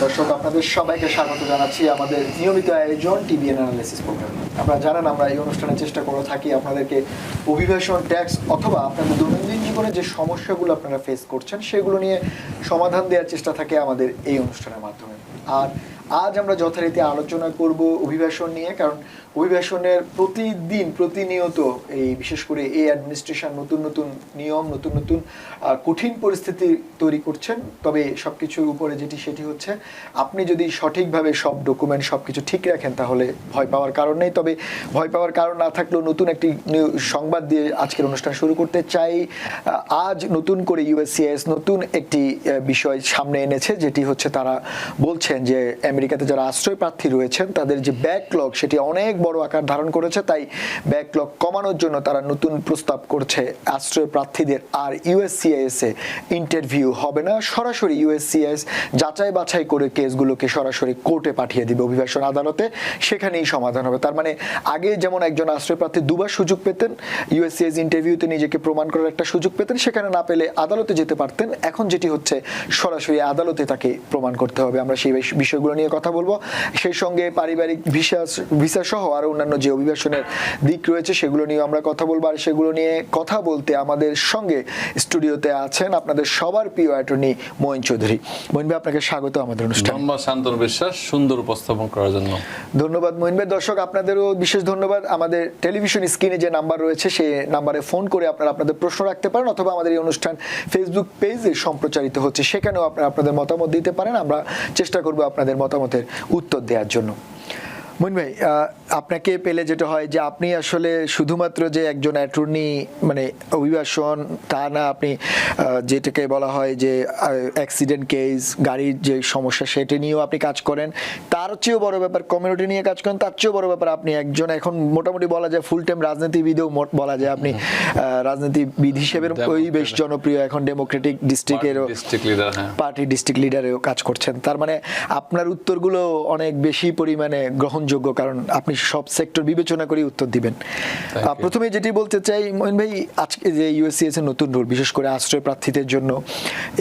দর্শক আপনাদের সবাইকে স্বাগত জানাচ্ছি আমাদের নিয়মিত আয়োজন টিভিএন অ্যানালিসিস প্রোগ্রামে। আপনারা জানেন আমরা এই অনুষ্ঠানে চেষ্টা করে থাকি আপনাদেরকে অভিবাসন, ট্যাক্স অথবা আপনাদের দৈনন্দিন জীবনে যে সমস্যাগুলো আপনারা ফেস করছেন সেগুলো নিয়ে সমাধান দেওয়ার চেষ্টা থাকে আমাদের এই অনুষ্ঠানের মাধ্যমে। আর আজ আমরা যথারীতি আলোচনা করব অভিবাসন নিয়ে, কারণ অভিবাসনের প্রতিনিয়ত এই বিশেষ করে এই অ্যাডমিনিস্ট্রেশন নতুন নতুন নিয়ম, নতুন নতুন কঠিন পরিস্থিতি তৈরি করছেন। তবে সব কিছুর উপরে সেটি হচ্ছে আপনি যদি সঠিকভাবে সব ডকুমেন্ট সব কিছু ঠিক রাখেন তাহলে ভয় পাওয়ার কারণ নেই। তবে ভয় পাওয়ার কারণ না থাকলেও নতুন একটি সংবাদ দিয়ে আজকের অনুষ্ঠান শুরু করতে চাই। আজ নতুন করে ইউএসসিআইএস নতুন একটি বিষয় সামনে এনেছে, যেটি হচ্ছে তারা বলছেন যে আমেরিকাতে যারা আশ্রয় প্রার্থী রয়েছেন তাদের যে ব্যাকলগ সেটি অনেক বড় আকার ধারণ করেছে। তাই ব্যাকলগ কমানোর জন্য তারা নতুন প্রস্তাব করছে আশ্রয় প্রার্থীদের আর ইউএসসিআইএস এ ইন্টারভিউ হবে না, সরাসরি ইউএসসিআইএস যাচাই বাছাই করে কেসগুলোকে সরাসরি কোর্টে পাঠিয়ে দিবে অভিবাসন আদালতে, সেখানেই সমাধান হবে। তার মানে আগে যেমন একজন আশ্রয় প্রার্থী দুবার সুযোগ পেতেন, ইউএসসিআইএস ইন্টারভিউতে নিজেকে প্রমাণ করার একটা সুযোগ পেতেন, সেখানে না পেলে আদালতে যেতে পারতেন। এখন যেটি হচ্ছে সরাসরি আদালতে তাকে প্রমাণ করতে হবে। আমরা সেই বিষয়গুলো নিয়ে কথা বলবো। সেই সঙ্গে পারিবারিক ভিসা সহ আরো অন্যান্য যে অভিবাসনের দিক রয়েছে সেগুলো নিয়ে আমরা কথা বলবো। আর সেগুলো নিয়ে কথা বলতে আমাদের সঙ্গে স্টুডিওতে আছেন আপনাদের সবার প্রিয় অ্যাটর্নি মঈন চৌধুরী। মঈন ভাই, আপনাকে স্বাগত আমাদের অনুষ্ঠানে। ধন্যবাদ শান্তনু বিশ্বাস সুন্দর উপস্থাপন করার জন্য। ধন্যবাদ মঈন ভাই। দর্শক আপনাদেরও বিশেষ ধন্যবাদ। আমাদের টেলিভিশন স্ক্রিনে যে নাম্বার রয়েছে সেই নাম্বারে ফোন করে আপনারা আপনাদের প্রশ্ন রাখতে পারেন, অথবা আমাদের এই অনুষ্ঠান ফেসবুক পেজে সম্প্রচারিত হচ্ছে, সেখানেও আপনারা আপনাদের মতামত দিতে পারেন। আমরা চেষ্টা করব আপনাদের মতামতের উত্তর দেওয়ার জন্য। মঈন ভাই, আপনাকে পেলে যেটা হয় যে আপনি আসলে শুধুমাত্র যে একজন অ্যাটর্নি মানে অভিবাসন তা না, আপনি যেটাকে বলা হয় যে অ্যাক্সিডেন্ট কেস, গাড়ির যে সমস্যা সেটা নিয়েও আপনি কাজ করেন। তার চেয়েও বড় ব্যাপার কমিউনিটি নিয়ে কাজ করেন। তার চেয়েও বড় ব্যাপার আপনি একজন এখন মোটামুটি বলা যায় ফুল টাইম রাজনীতিবিদও বলা যায়। আপনি রাজনীতিবিদ হিসেবে ওই বেশ জনপ্রিয়, এখন ডেমোক্রেটিক ডিস্ট্রিক্টেরও পার্টি ডিস্ট্রিক্ট লিডারেও কাজ করছেন। তার মানে আপনার উত্তরগুলো অনেক বেশি পরিমাণে গ্রহণযোগ্য, কারণ আপনি সব সেক্টর বিবেচনা করে উত্তর দিবেন। প্রথমে যেটি বলতে চাই মঈন ভাই, আজকে যে ইউএসসিআইএস এর নতুন রুল বিশেষ করে আশ্রয় প্রার্থীদের জন্য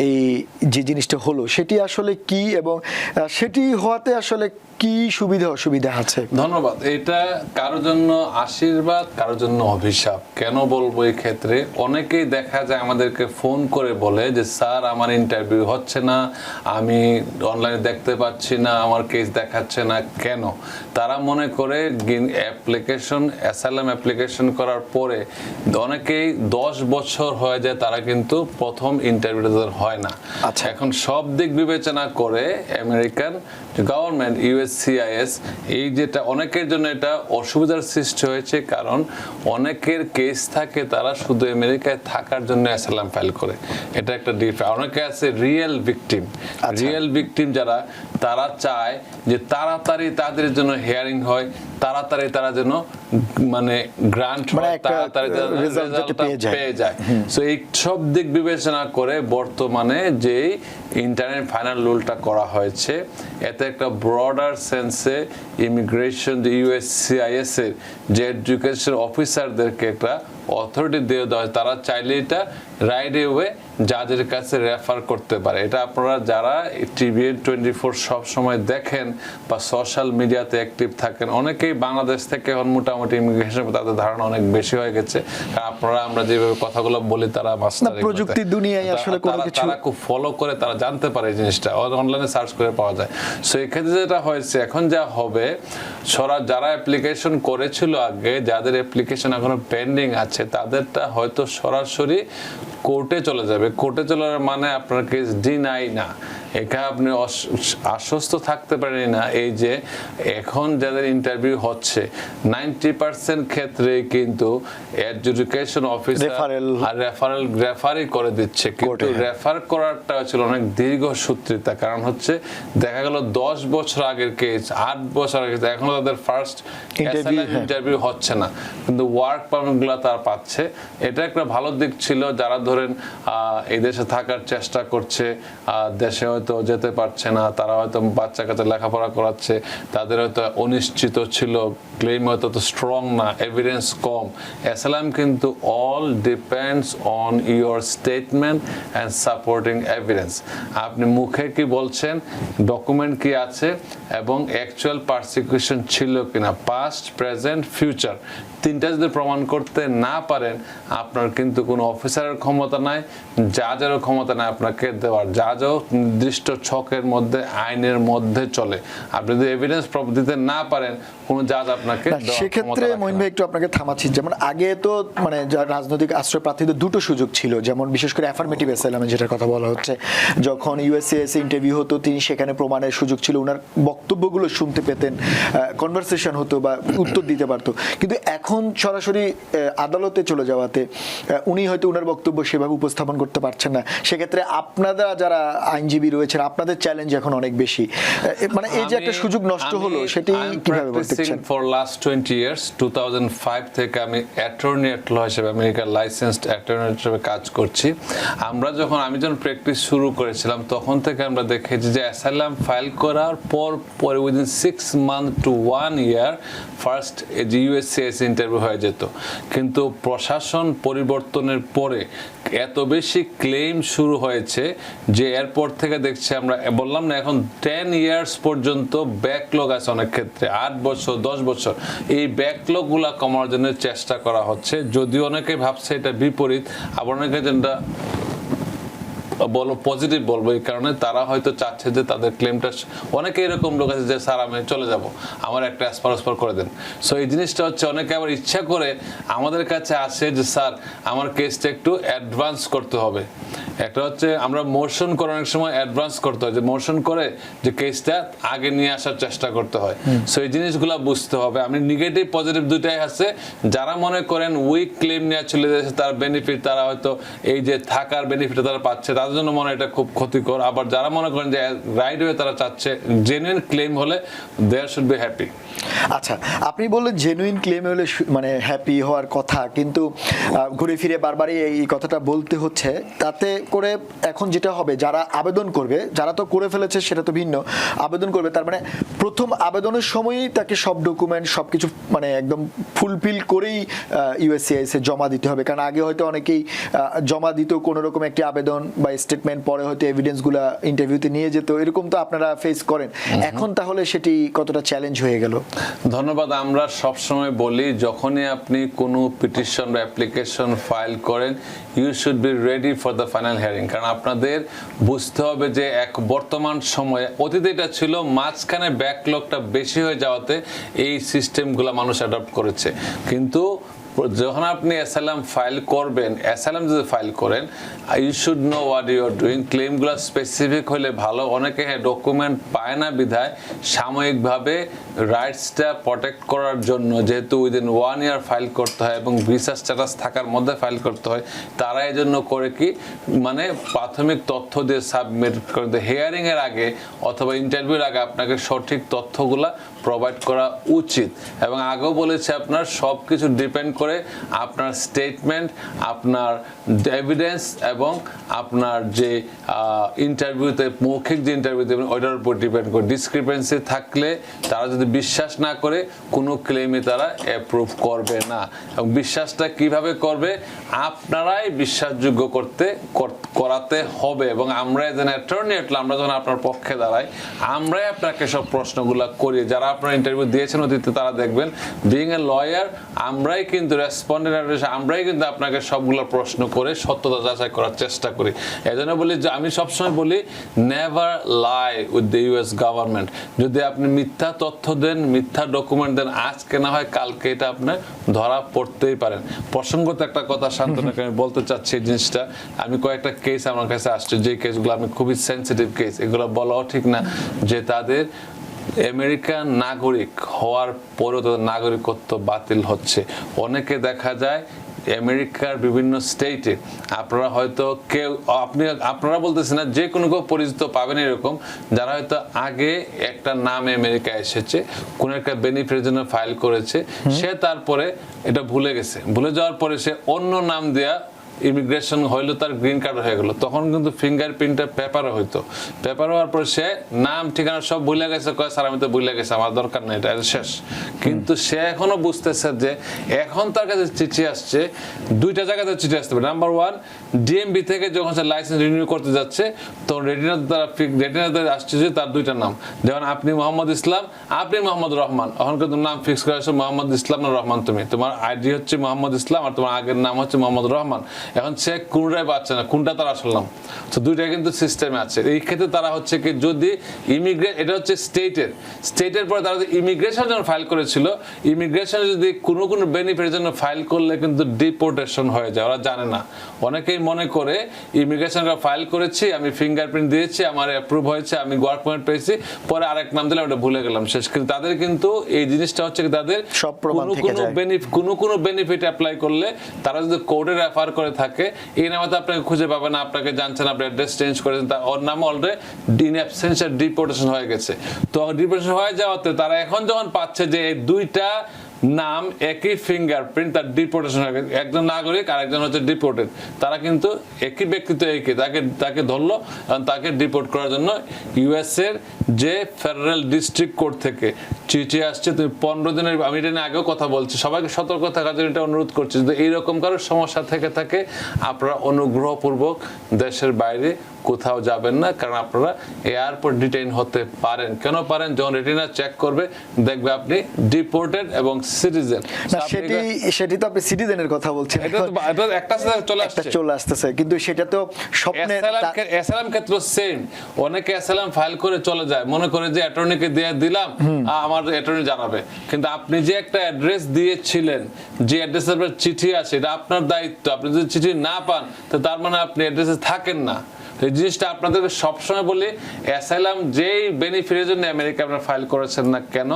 এই যে জিনিসটা হলো সেটি আসলে কি, এবং সেটি হওয়াতে আসলে কি সুবিধা অসুবিধা আছে? ধন্যবাদ। এটা কারোর জন্য আশীর্বাদ, কারোর জন্য অভিশাপ। কেন বলবো? এই ক্ষেত্রে অনেকেই দেখা যায় আমাদেরকে ফোন করে বলে যে স্যার আমার ইন্টারভিউ হচ্ছে না, আমি অনলাইনে দেখতে পাচ্ছি না, আমার কেস দেখাচ্ছে না। কেন? তারা মনে করে অ্যাসাইলাম অ্যাপ্লিকেশন করার পরে অনেকেই 10 বছর হয়ে যায়, তারা কিন্তু প্রথম ইন্টারভিউটা তাদের হয় না। আচ্ছা, এখন সব দিক বিবেচনা করে আমেরিকান গভর্নমেন্ট ইউএসসিআইএস এই যেটা অনেকের জন্য এটা অসুবিধার সৃষ্টি হয়েছে, কারণ অনেকের কেস থাকে তারা শুধু আমেরিকায় থাকার জন্য অ্যাসাইলাম ফাইল করে। এটা একটা অনেকে আছে রিয়েল ভিকটিম যারা, তারা চায় যে তাড়াতাড়ি তাদের জন্য হিয়ারিং হয়, তাড়াতাড়ি তারা যেন মানে গ্রান্ট তাড়াতাড়ি পেয়ে যায়। সো এই সব দিক বিবেচনা করে বর্তমানে যে ইন্টারনেট ফাইনাল রুলটা করা হয়েছে, এতে একটা ব্রডার সেন্সে ইমিগ্রেশন ইউএসসিআইএস এর যে এডুকেশন অফিসারদেরকে একটা অথরিটি দিয়ে দেওয়া হয়, তারা চাইলে এটা রাইট ওয়ে যাদের কাছে রেফার করতে পারে। এটা আপনারা যারা টিভিএন 24 সব সময় দেখেন বা সোশ্যাল মিডিয়াতে অ্যাক্টিভ থাকেন, অনেকেই বাংলাদেশ থেকে এখন মোটামুটি ইমিগ্রেশন তাদের ধারণা অনেক বেশি হয়ে গেছে। আপনারা আমরা যেভাবে কথাগুলো বলি তারা প্রযুক্তি দুনিয়ায় আসলে তারা খুব ফলো করে, তারা জানতে পারে এই জিনিসটা, অনলাইনে সার্চ করে পাওয়া যায়। সো এক্ষেত্রে যেটা হয়েছে, এখন যা হবে যারা অ্যাপ্লিকেশন করেছিল আগে, যাদের অ্যাপ্লিকেশন এখনো পেন্ডিং আছে, তাদেরটা হয়তো সরাসরি কোর্টে চলে যাবে। কোর্টে চলার মানে আপনার কেস ডিনাই না, এখানে আপনি আশ্বস্ত থাকতে পারেন না। এই যে এখন যাদের ইন্টারভিউ হচ্ছে 90% ক্ষেত্রে কিন্তু এডুকেশন অফিসার রেফারি করে দিচ্ছে, কিন্তু রেফার করারটা ছিল অনেক দীর্ঘ সূত্রিতা। কারণ হচ্ছে দেখা গেল 10 বছর আগের কেস, 8 বছর আগের, এখনো তাদের ফার্স্ট ইন্টারভিউ হচ্ছে না, কিন্তু ওয়ার্ক পারমিট গুলা তারা পাচ্ছে। এটা একটা ভালো দিক ছিল। যারা ধরেন এই দেশে থাকার চেষ্টা করছে, দেশেও হয়তো যেতে পারছে না, তারা হয়তো বাচ্চা কাচ্চা লেখাপড়া করাচ্ছে, তাদের হয়তো অনিশ্চিত ছিল, ক্লেম হয়তো তো স্ট্রং না, এভিডেন্স কম। অ্যাসাইলাম কিন্তু all depends on your statement and supporting evidence. আপনি মুখে কি বলছেন, ডকুমেন্ট কি আছে, এবং অ্যাকচুয়াল পারসিকিউশন ছিল কিনা, পাস্ট, প্রেজেন্ট, ফিউচার, তিনটা যদি প্রমাণ করতে না পারেন, আপনার কিন্তু কোনো অফিসারের ক্ষমতা নাই, জাজেরও ক্ষমতা নাই আপনাকে দেওয়ার। জাজও নির্দিষ্ট ছকের মধ্যে, আইনের মধ্যে চলে। আপনি যদি এভিডেন্স দিতে না পারেন, কোনো জাজ আপনাকে সেক্ষেত্রে মঈন ভাই একটু আপনাকে থামাচ্ছি। যেমন আগে তো মানে রাজনৈতিক আশ্রয় প্রার্থীদের দুটো সুযোগ ছিল, যেমন বিশেষ করে অ্যাফার্মেটিভ অ্যাসাইলামে যেটার কথা বলা হচ্ছে, যখন ইউএসসিআইএস ইন্টারভিউ হতো তিনি সেখানে প্রমাণের সুযোগ ছিল, ওনার বক্তব্যগুলো শুনতে পেতেন, কনভারসেশন হতো বা উত্তর দিতে পারতো। কিন্তু এখন সরাসরি আদালতে চলে যাওয়াতে উনি হয়তো ওনার বক্তব্য সেভাবে উপস্থাপন করতে পারছেন না। সেক্ষেত্রে আপনারা যারা আইনজীবী রয়েছেন, আপনাদের চ্যালেঞ্জ এখন অনেক বেশি। মানে এই যে একটা সুযোগ নষ্ট হলো, সেটি কিভাবে বলতেছেন? ফর লাস্ট 20 ইয়ার্স, 2005 থেকে আমি অ্যাটর্নি অ্যাট ল হিসেবে, আমেরিকার লাইসেন্সড অ্যাটর্নি হিসেবে কাজ করছি। আমি যখন প্র্যাকটিস শুরু করেছিলাম, তখন থেকে আমরা দেখেছি যে অ্যাসাইলাম ফাইল করার পরে within 6 month to 1 year first USCIS interview হয়ে যেত। কিন্তু প্রশাসন পরিবর্তনের পরে এত বেশি ক্লেম শুরু হয়েছে যে এরপর থেকে দেখছি, আমরা বললাম না, এখন 10 ইয়ার্স পর্যন্ত ব্যাকলগ আছে অনেক ক্ষেত্রে, 8 বছর 10 বছর। এই ব্যাকলগুলা কমার জন্য চেষ্টা করা হচ্ছে, যদিও অনেকে ভাবছে এটা বিপরীত, আবার অনেকে যেটা পজিটিভ বলবো, এই কারণে তারা হয়তো চাচ্ছে যে তাদের ক্লেমটা, অনেকে এরকম লোক আছে যে স্যার আমি চলে যাব, আমার একটা অ্যাসপার করে দেন। সো এই জিনিসটা হচ্ছে অনেকে আবার ইচ্ছা করে আমাদের কাছে আসে যে স্যার আমার কেসটা একটু অ্যাডভান্স করতে হবে। একটা হচ্ছে আমরা মোশন করে অনেক সময় অ্যাডভান্স করতে হয়, যে মোশন করে যে কেসটা আগে নিয়ে আসার চেষ্টা করতে হয়। সো এই জিনিসগুলো বুঝতে হবে। আমি নেগেটিভ পজিটিভ দুটাই আছে। যারা মনে করেন উইক ক্লেম নিয়ে চলে যাচ্ছে, তার বেনিফিট, তারা হয়তো এই যে থাকার বেনিফিট তারা পাচ্ছে, তাদের জন্য মনে এটা খুব ক্ষতিকর। আবার যারা মনে করেন যে রাইট ওয়ে তারা চাচ্ছে, জেনুইন ক্লেম হলে দেয়ার শুড বি হ্যাপি। আচ্ছা, আপনি বললেন জেনুইন ক্লেম হলে মানে হ্যাপি হওয়ার কথা, কিন্তু ঘুরে ফিরে বারবারই এই কথাটা বলতে হচ্ছে। তাতে করে এখন যেটা হবে, যারা আবেদন করবে, যারা তো করে ফেলেছে সেটা তো ভিন্ন, আবেদন করবে, তার মানে প্রথম আবেদনের সময়ই তাকে সব ডকুমেন্ট সবকিছু মানে একদম ফুলফিল করেই ইউএসসিআইএস এ জমা দিতে হবে। কারণ আগে হয়তো অনেকেই জমা দিত কোনো রকম একটি আবেদন বা স্টেটমেন্ট, পরে হয়তো এভিডেন্সগুলো ইন্টারভিউতে নিয়ে যেত, এরকম তো আপনারা ফেস করেন। এখন তাহলে সেটি কতটা চ্যালেঞ্জ হয়ে গেল? ধন্যবাদ। আমরা সবসময় বলি, যখনই আপনি কোনো পিটিশন বা অ্যাপ্লিকেশন ফাইল করেন, you should be ready for the final hearing. কারণ আপনাদের বুঝতে হবে যে বর্তমান সময়ে, অতীতে এটা ছিল, মাঝখানে ব্যাকলগটা বেশি হয়ে যাওয়াতে এই সিস্টেমগুলো মানুষ অ্যাডপ্ট করেছে। কিন্তু যখন আপনি অ্যাসাইলাম ফাইল করবেন, অ্যাসাইলাম যদি ফাইল করেন, you should know what you are doing. ক্লেমগুলো স্পেসিফিক হলে ভালো। অনেকে ডকুমেন্ট পায় না বিধায় সাময়িকভাবে রাইটসটা প্রটেক্ট করার জন্য, যেহেতু উইদিন 1 ইয়ার ফাইল করতে হয় এবং ভিসা স্ট্যাটাস থাকার মধ্যে ফাইল করতে হয়, তারা এই জন্য করে কি, মানে প্রাথমিক তথ্য দিয়ে সাবমিট করে দেয়। হিয়ারিং এর আগে অথবা ইন্টারভিউর আগে আপনাকে সঠিক তথ্যগুলা প্রোভাইড করা উচিত। এবং আগেও বলেছে, আপনার সব কিছু ডিপেন্ড করে আপনার স্টেটমেন্ট, আপনার এভিডেন্স এবং আপনার যে ইন্টারভিউতে, মৌখিক যে ইন্টারভিউ দেবেন ওইটার উপর ডিপেন্ড করে। ডিসক্রিপেন্সি থাকলে তারা যদি বিশ্বাস না করে, কোনো ক্লেমে তারা অ্যাপ্রুভ করবে না। এবং বিশ্বাসটা কিভাবে করবে, আপনারাই বিশ্বাসযোগ্য করাতে হবে। এবং আমরা এজ অ্যান অ্যাটর্নি, আমরা যখন আপনার পক্ষে দাঁড়াই, আমরাই আপনাকে সব প্রশ্নগুলো করি। যারা আপনারা ইন্টারভিউ দিয়েছেন অতীতে, তারা দেখবেন বিইং এ লয়ার, আমরাই কিন্তু রেসপন্ডেন্ট, আমরাই কিন্তু আপনাকে সবগুলো প্রশ্ন করে সত্যতা যাচাই করার চেষ্টা করি। এই জন্য বলি যে, আমি সবসময় বলি, never lie with the US government. যদি আপনি মিথ্যা তথ্য দেন, মিথ্যা ডকুমেন্ট দেন, আজকে না হয় কালকে এটা আপনি ধরা পড়তেই পারেন। প্রসঙ্গত একটা কথা শান্তনাকে আমি বলতে চাচ্ছি, এই জিনিসটা, আমি কয়েকটা কেস আমার কাছে আসছে, যে কেসগুলো আমি খুবই সেন্সিটিভ কেস, এগুলো বলাও ঠিক না, যে তাদের আমেরিকান নাগরিক হওয়ার পরেও তাদের নাগরিকত্ব বাতিল হচ্ছে। অনেকে দেখা যায় আমেরিকার বিভিন্ন স্টেটে, আপনারা হয়তো আপনারা বলতেছেন না, যে কোনো কেউ পরিচিত পাবেন এরকম, যারা হয়তো আগে একটা নামে আমেরিকায় এসেছে, কোন একটা বেনিফিটের জন্য ফাইল করেছে, সে তারপরে এটা ভুলে গেছে, ভুলে যাওয়ার পরে সে অন্য নাম দেয়া ইমিগ্রেশন হইলো, তার গ্রিন কার্ড হয়ে গেল, তখন কিন্তু ফিঙ্গারপ্রিন্টটা পেপারে হইতো। পেপার হওয়ার পর সে নাম ঠিকানা সব ভুলে গেছে, কয় স্যার আমি তো ভুলে গেছি, আমার দরকার নেই, এটা শেষ। কিন্তু সে এখনো বুঝতেছে যে এখন তার কাছে চিঠি আসছে, দুইটা জায়গাতে চিঠি আসতে পারে। নাম্বার ওয়ান, ডিএমবি থেকে যখন সে লাইসেন্স রিনিউ করতে যাচ্ছে তখন রেটিনাতে আসছে যে তার দুইটা নাম, যেমন আপনি মোহাম্মদ ইসলাম, আপনি মোহাম্মদ রহমান, এখন কিন্তু নাম ফিক্স করে আসছে মোহাম্মদ ইসলাম না রহমান, তুমি তোমার আইডি হচ্ছে মোহাম্মদ ইসলাম আর তোমার আগের নাম হচ্ছে মোহাম্মদ রহমান। এখন সে কোনটাই পাচ্ছে না, কোনটা তার আসল নাম, তো দুইটা কিন্তু সিস্টেমে আছে। এই ক্ষেত্রে তারা হচ্ছে কি, যদি এটা হচ্ছে স্টেটের পরে তারা ইমিগ্রেশন যখন ফাইল করেছিল, ইমিগ্রেশন যদি কোনো বেনিফিটের জন্য ফাইল করলে কিন্তু ডিপোর্টেশন হয়ে যায়, ওরা জানে না। অনেকেই মনে করে ইমিগ্রেশন ফাইল করেছি, আমি ফিঙ্গারপ্রিন্ট দিয়েছি, আমার অ্যাপ্রুভ হয়েছে, আমি ওয়ার্ক পারমিট পেয়েছি, পরে আরেক নাম দিলাম, ওটা ভুলে গেলাম, শেষ। কিন্তু তাদের কিন্তু এই জিনিসটা হচ্ছে কি, তাদের কোনো বেনিফিট অ্যাপ্লাই করলে তারা যদি কোর্টে রেফার করে থাকে, এই নামে তো আপনাকে খুঁজে পাবে না, আপনাকে জানছেন, আপনি অ্যাড্রেস চেঞ্জ করেছেন, ওর নাম অলরেডি ইন অ্যাবসেন্সে ডিপোর্টেশন হয়ে গেছে। তো ডিপোর্টেশন হয়ে যাওয়াতে তারা এখন যখন পাচ্ছে যে এই দুইটা নাম একই ফিঙ্গারপ্রিন্ট, তার ডিপোর্টেশন হয়ে গেছে, একজন নাগরিক আর একজন হচ্ছে ডিপোর্টেড, তারা কিন্তু একই ব্যক্তিত্ব, একই, তাকে ধরলো এবং তাকে ডিপোর্ট করার জন্য ইউএস এর যে ফেডারেল ডিস্ট্রিক্ট কোর্ট থেকে চিঠি আসছে। তুমি 15 দিনের, আমি এটা নিয়ে আগেও কথা বলছি, সবাইকে সতর্ক থাকার জন্য এটা অনুরোধ করছি, যদি এইরকম কারো সমস্যা থেকে থাকে আপনারা অনুগ্রহপূর্বক দেশের বাইরে কোথাও যাবেন না, কারণ আপনারা এয়ারপোর্ট ডিটেইন হতে পারেন। কেন পারেন? যখন রেটিনা চেক করবে দেখবে আপনি ডিপোর্টেড এবং সিটিজেন। সেটি তো আপনি সিটিজেনের কথা বলছেন, এটা একটা চলে আসতেছে, কিন্তু সেটা তো স্বপ্নের। অ্যাসাইলাম ক্ষেত্র সেম, অনেকে অ্যাসাইলাম ফাইল করে চলে যায়, মনে করে যে অ্যাটর্নিকে দিয়ে দিলাম, আমার অ্যাটর্নি জানাবে, কিন্তু আপনি যে একটা অ্যাড্রেস দিয়েছিলেন, যে অ্যাড্রেসে আপনার চিঠি আছে, এটা আপনার দায়িত্ব। আপনি যদি চিঠি না পান তো তার মানে আপনি অ্যাড্রেসে থাকেন না। এই জিনিসটা আপনাদেরকে সবসময় বলি, অ্যাসাইলাম যেই বেনিফিটের জন্য আমেরিকা আপনারা ফাইল করেছেন না কেন,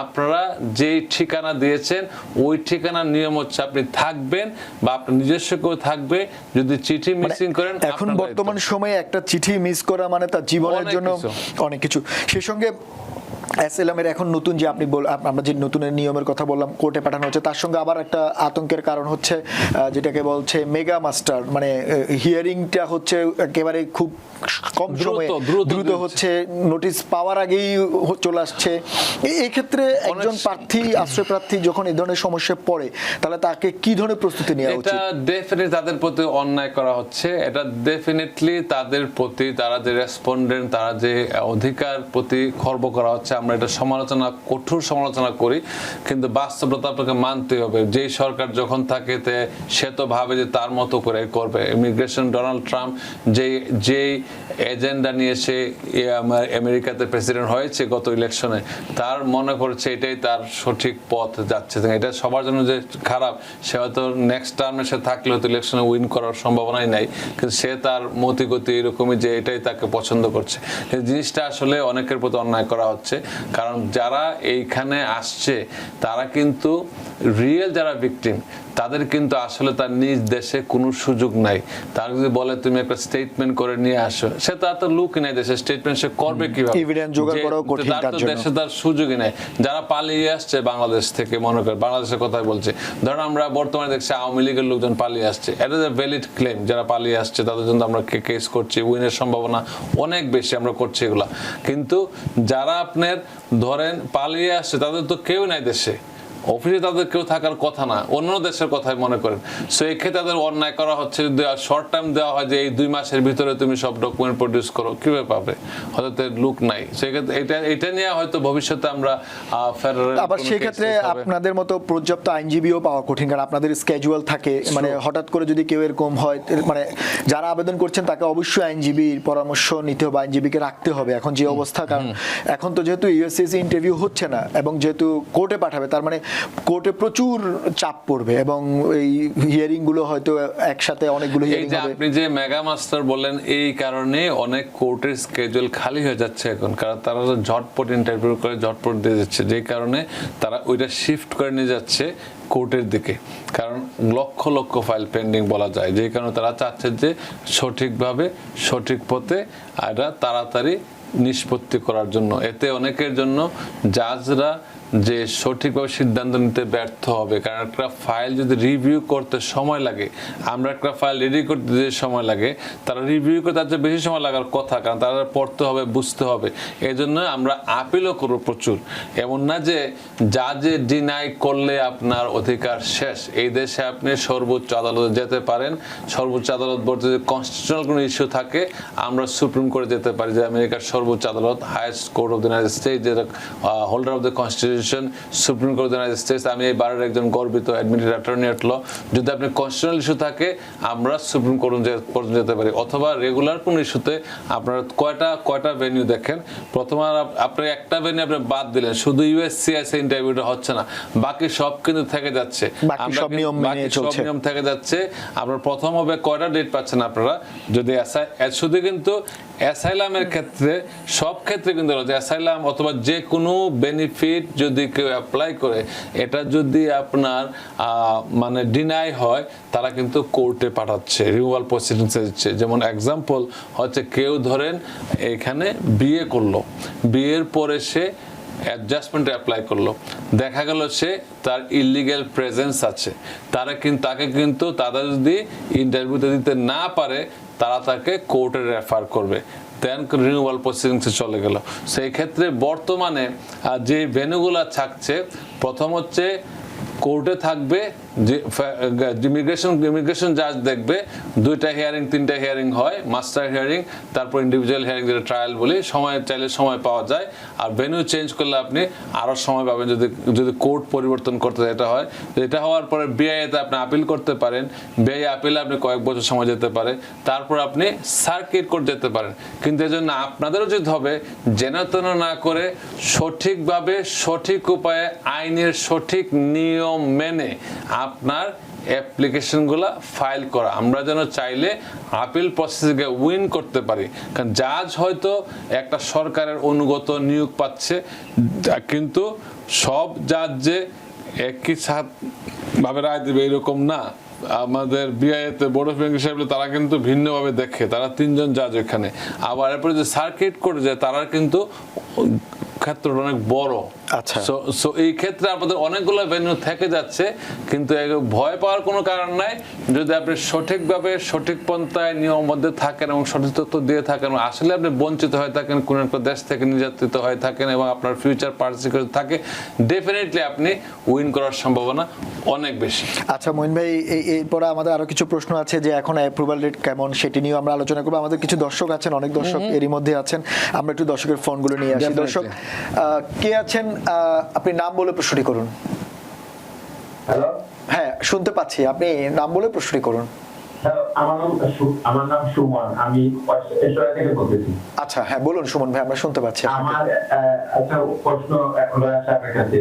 আপনারা যেই ঠিকানা দিয়েছেন ওই ঠিকানার নিয়ম হচ্ছে আপনি থাকবেন বা আপনার নিজস্ব কেউ থাকবে। যদি চিঠি মিসিং করেন, এখন বর্তমান সময়ে একটা চিঠি মিস করা মানে তার জীবনের জন্য অনেক কিছু। সেই সঙ্গে অ্যাসাইলামের এখন নতুন যে আমরা যে নতুন নিয়মের কথা বললাম, কোর্টে পাঠানো হচ্ছে, তার সঙ্গে আবার একটা আতঙ্কের কারণ হচ্ছে যেটাকে বলছে মেগা মাস্টার, মানে হিয়ারিংটা হচ্ছে একেবারে খুব কম সময়ে দ্রুত হচ্ছে, নোটিশ পাওয়ার আগেই চলে আসছে। এই ক্ষেত্রে একজন প্রার্থী, আশ্রয় প্রার্থী যখন এই ধরনের সমস্যায় পড়ে, তাহলে তাকে কি ধরনের প্রস্তুতি নেওয়া উচিত? এটা ডেফিনেটলি তাদের প্রতি অন্যায় করা হচ্ছে, এটা ডেফিনেটলি তাদের প্রতি, তারা যে রেসপন্ডেন্ট, তারা যে অধিকার প্রতি খর্ব করা হচ্ছে। আমরা এটা সমালোচনা, কঠোর সমালোচনা করি, কিন্তু বাস্তবতা আপনাকে মানতে হবে। যেই সরকার যখন থাকে সে তো ভাবে যে তার মতো করে করবে। ইমিগ্রেশন, ডোনাল্ড ট্রাম্প যেই এজেন্ডা নিয়ে সে আমেরিকাতে প্রেসিডেন্ট হয়েছে গত ইলেকশনে, তার মনে করছে এটাই তার সঠিক পথ যাচ্ছে। এটা সবার জন্য যে খারাপ, সে হয়তো নেক্সট টার্মে সে থাকলে হয়তো ইলেকশনে উইন করার সম্ভাবনাই নাই, কিন্তু সে তার মতিগতি এরকমই যে এটাই তাকে পছন্দ করছে। এই জিনিসটা আসলে অনেকের প্রতি অন্যায় করা হচ্ছে, কারণ যারা এইখানে আসছে তারা কিন্তু রিয়েল যারা ভিকটিম, তাদের কিন্তু আসলে তার নিজ দেশে কোনো সুযোগ নাই। তার যদি বলে তুমি একটা স্টেটমেন্ট করে নিয়ে আসো, সে তার তো লুকই নাই দেশে, স্টেটমেন্ট সে করবে কিভাবে? তার তো দেশে তার সুযোগই নাই। যারা পালিয়ে আসছে বাংলাদেশ থেকে, মনে করে বাংলাদেশের কথাই বলছে, ধরুন আমরা বর্তমানে দেখছি আওয়ামী লীগের লোকজন পালিয়ে আসছে, এটা যে ভ্যালিড ক্লেম, যারা পালিয়ে আসছে তাদের জন্য আমরা কেস করছি, উইনের সম্ভাবনা অনেক বেশি, আমরা করছি এগুলা। কিন্তু যারা আপনার ধরেন পালিয়ে আসছে, তাদের তো কেউ নাই দেশে, অফিসে তাদের কেউ থাকার কথা না, অন্য দেশের কথাই মনে করেন। সো এই ক্ষেত্রে তাদের অন্যায় করা হচ্ছে। যদি শর্ট টাইম দেওয়া হয় যে এই 2 মাসের ভিতরে তুমি সব ডকুমেন্ট প্রডিউস করো, কিভাবে পাবে? হয়তো লুক নাই। সেক্ষেত্রে এটা নিয়ে হয়তো ভবিষ্যতে আমরা ফেডারেল, আবার সেই ক্ষেত্রে আপনাদের মতো পর্যাপ্ত আইনজীবীও পাওয়া কঠিন, কারণ আপনাদের স্কেজুয়াল থাকে, মানে হঠাৎ করে যদি কেউ এরকম হয়, মানে যারা আবেদন করছেন তাকে অবশ্যই আইনজীবীর পরামর্শ নিতে হবে, আইনজীবীকে রাখতে হবে এখন যে অবস্থা। কারণ এখন তো যেহেতু ইউএসসিসি ইন্টারভিউ হচ্ছে না এবং যেহেতু কোর্টে পাঠাবে, তার মানে কোর্টে প্রচুর চাপ পড়বে এবং এই হিয়ারিং গুলো হয়তো একসাথে অনেকগুলো হিয়ারিং হবে। আপনি যে মেগা মাস্টার বলেন, এই কারণে অনেক কোর্টের স্কেজুয়াল খালি হয়ে যাচ্ছে এখন, কারণ তারা ঝটপট ইন্টারভিউ করে ঝটপট দিয়ে যাচ্ছে, যেই কারণে তারা ওইটা শিফট করে নিয়ে যাচ্ছে কোর্টের দিকে, কারণ লক্ষ লক্ষ ফাইল পেন্ডিং বলা যায়, যেই কারণে তারা চাচ্ছে যে সঠিকভাবে সঠিক পথে এটা তাড়াতাড়ি নিষ্পত্তি করার জন্য। এতে অনেকের জন্য জাজরা যে সঠিকভাবে সিদ্ধান্ত নিতে ব্যর্থ হবে। কারণ একটা ফাইল যদি রিভিউ করতে সময় লাগে, আমরা একটা ফাইল রেডি করতে যে সময় লাগে, তারা রিভিউ করতে তার চেয়ে বেশি সময় লাগার কথা, কারণ তারা পড়তে হবে, বুঝতে হবে। এই জন্য আমরা আপিলও করবো প্রচুর। এমন না যে জাজে ডিনাই করলে আপনার অধিকার শেষ। এই দেশে আপনি সর্বোচ্চ আদালতে যেতে পারেন। সর্বোচ্চ আদালত বলতে যে কনস্টিটিউশনাল কোনো ইস্যু থাকে, আমরা সুপ্রিম কোর্টে যেতে পারি, যে আমেরিকার সর্বোচ্চ আদালত, highest court of the United States, যেটা holder of the constitution, Supreme Court of the United States. আমি এই বারের একজন গর্বিত অ্যাডমিটেড অ্যাটর্নি এট ল। যদি আপনি কনস্টিটিউশনাল ইস্যু থাকে, আমরা সুপ্রিম কোর্ট পর্যন্ত যেতে পারি। অথবা রেগুলার কোন ইস্যুতে আপনারা কয়টা ভেন্যু দেখেন, প্রথমে আপনি একটা ভেন্যু আপনি বাদ দিলেন, শুধু ইউএসসিআইএস ইন্টারভিউটা হচ্ছে না, বাকি সব কিন্তু থেকে যাচ্ছে, বাকি সব নিয়ম থেকে যাচ্ছে। আপনার প্রথম হবে কয়টা ডেট পাচ্ছেন আপনারা, যদি শুধু কিন্তু অ্যাসাইলামের ক্ষেত্রে, সব ক্ষেত্রে কিন্তু অ্যাসাইলাম অথবা যে কোনো বেনিফিট যদি কেউ অ্যাপ্লাই করে, এটা যদি আপনার মানে ডিনাই হয়, তারা কিন্তু কোর্টে পাঠাচ্ছে, রিমুভাল প্রসিডিংস দিচ্ছে। যেমন এক্সাম্পল হচ্ছে, কেউ ধরেন এখানে বিয়ে করলো, বিয়ের পরে সে অ্যাডজাস্টমেন্টে অ্যাপ্লাই করলো, দেখা গেল সে তার ইলিগ্যাল প্রেজেন্স আছে, তাকে কিন্তু তারা যদি ইন্টারভিউতে দিতে না পারে, তারা তাকে কোর্টে রেফার করবে, দেন রিনিউয়াল প্রসিডিংসে চলে গেল। সেই ক্ষেত্রে বর্তমানে যে ভেন্যুগুলো থাকছে, প্রথম হচ্ছে কোর্টে থাকবে, যে ইমিগ্রেশন জাজ দেখবে, 2টা হিয়ারিং 3টা হিয়ারিং হয়, মাস্টার হিয়ারিং, তারপর ইন্ডিভিজুয়াল হিয়ারিং, যেটা ট্রায়াল বলি। সময় চাইলে সময় পাওয়া যায়, আর ভেন্যু চেঞ্জ করলে আপনি আরও সময় পাবেন যদি কোর্ট পরিবর্তন করতে এটা হয়। এটা হওয়ার পরে বিআইএতে আপনি আপিল করতে পারেন, বিআইএ আপিলে আপনি কয়েক বছর সময় যেতে পারে, তারপর আপনি সার্কিট কোর্ট যেতে পারেন। কিন্তু এজন্য আপনাদের উচিত হবে যেন তেন না করে সঠিকভাবে, সঠিক উপায়ে, আইনের সঠিক নিয়ম মেনে আপনার অ্যাপ্লিকেশনগুলো ফাইল করা। আমরা যেন চাইলে আপিল প্রসেসকে উইন করতে পারি। কারণ জাজ হয়তো একটা সরকারের অনুগত নিয়োগ পাচ্ছে, কিন্তু সব জাজ যে একই ভাবে রায় দেবে এরকম না। আমাদের বিআইএতে বোর্ড অফ ইমিগ্রেশন সাহেব, তারা কিন্তু ভিন্নভাবে দেখে, তারা 3জন জাজ এখানে। আবার এরপরে যে সার্কিট কোর্টে যায়, তারা কিন্তু ক্ষেত্রটা অনেক বড়। আচ্ছা, সো এই ক্ষেত্রে আপনাদের অনেকগুলো ভেন্যু থেকে যাচ্ছে, কিন্তু ভয় পাওয়ার কোনো কারণ নাই। যদি আপনি সঠিকভাবে, সঠিক পন্থায় নিয়ম মধ্যে থাকেন এবং সঠিক তথ্য দিয়ে থাকেন, আসলে আপনি বঞ্চিত হয়ে থাকেন, কোন একটা দেশ থেকে নির্যাতিত হয়ে থাকেন এবং আপনার ফিউচার পার্সিকিউশন থাকে, ডেফিনেটলি আপনি উইন করার সম্ভাবনা অনেক বেশি। আচ্ছা মঈন ভাই, এরপরে আমাদের আরো কিছু প্রশ্ন আছে যে এখন অ্যাপ্রুভাল রেট কেমন, সেটি নিয়ে আমরা আলোচনা করবো। আমাদের কিছু দর্শক আছেন, অনেক দর্শক এরই মধ্যে আছেন, আমরা একটু দর্শকের ফোনগুলো নিয়ে আসি। দর্শক কে আছেন, আপনি নাম বলে প্রশ্নটি করুন। হ্যালো, হ্যাঁ শুনতে পাচ্ছি, আপনি নাম বলে প্রশ্নটি করুন। আমার নাম সুমন, আমি ঈশ্বর থেকে বলতেছি। আচ্ছা হ্যাঁ বলুন সুমন ভাই, আমরা শুনতে পাচ্ছি। আমার একটা প্রশ্ন রয়েছে আপনার কাছে।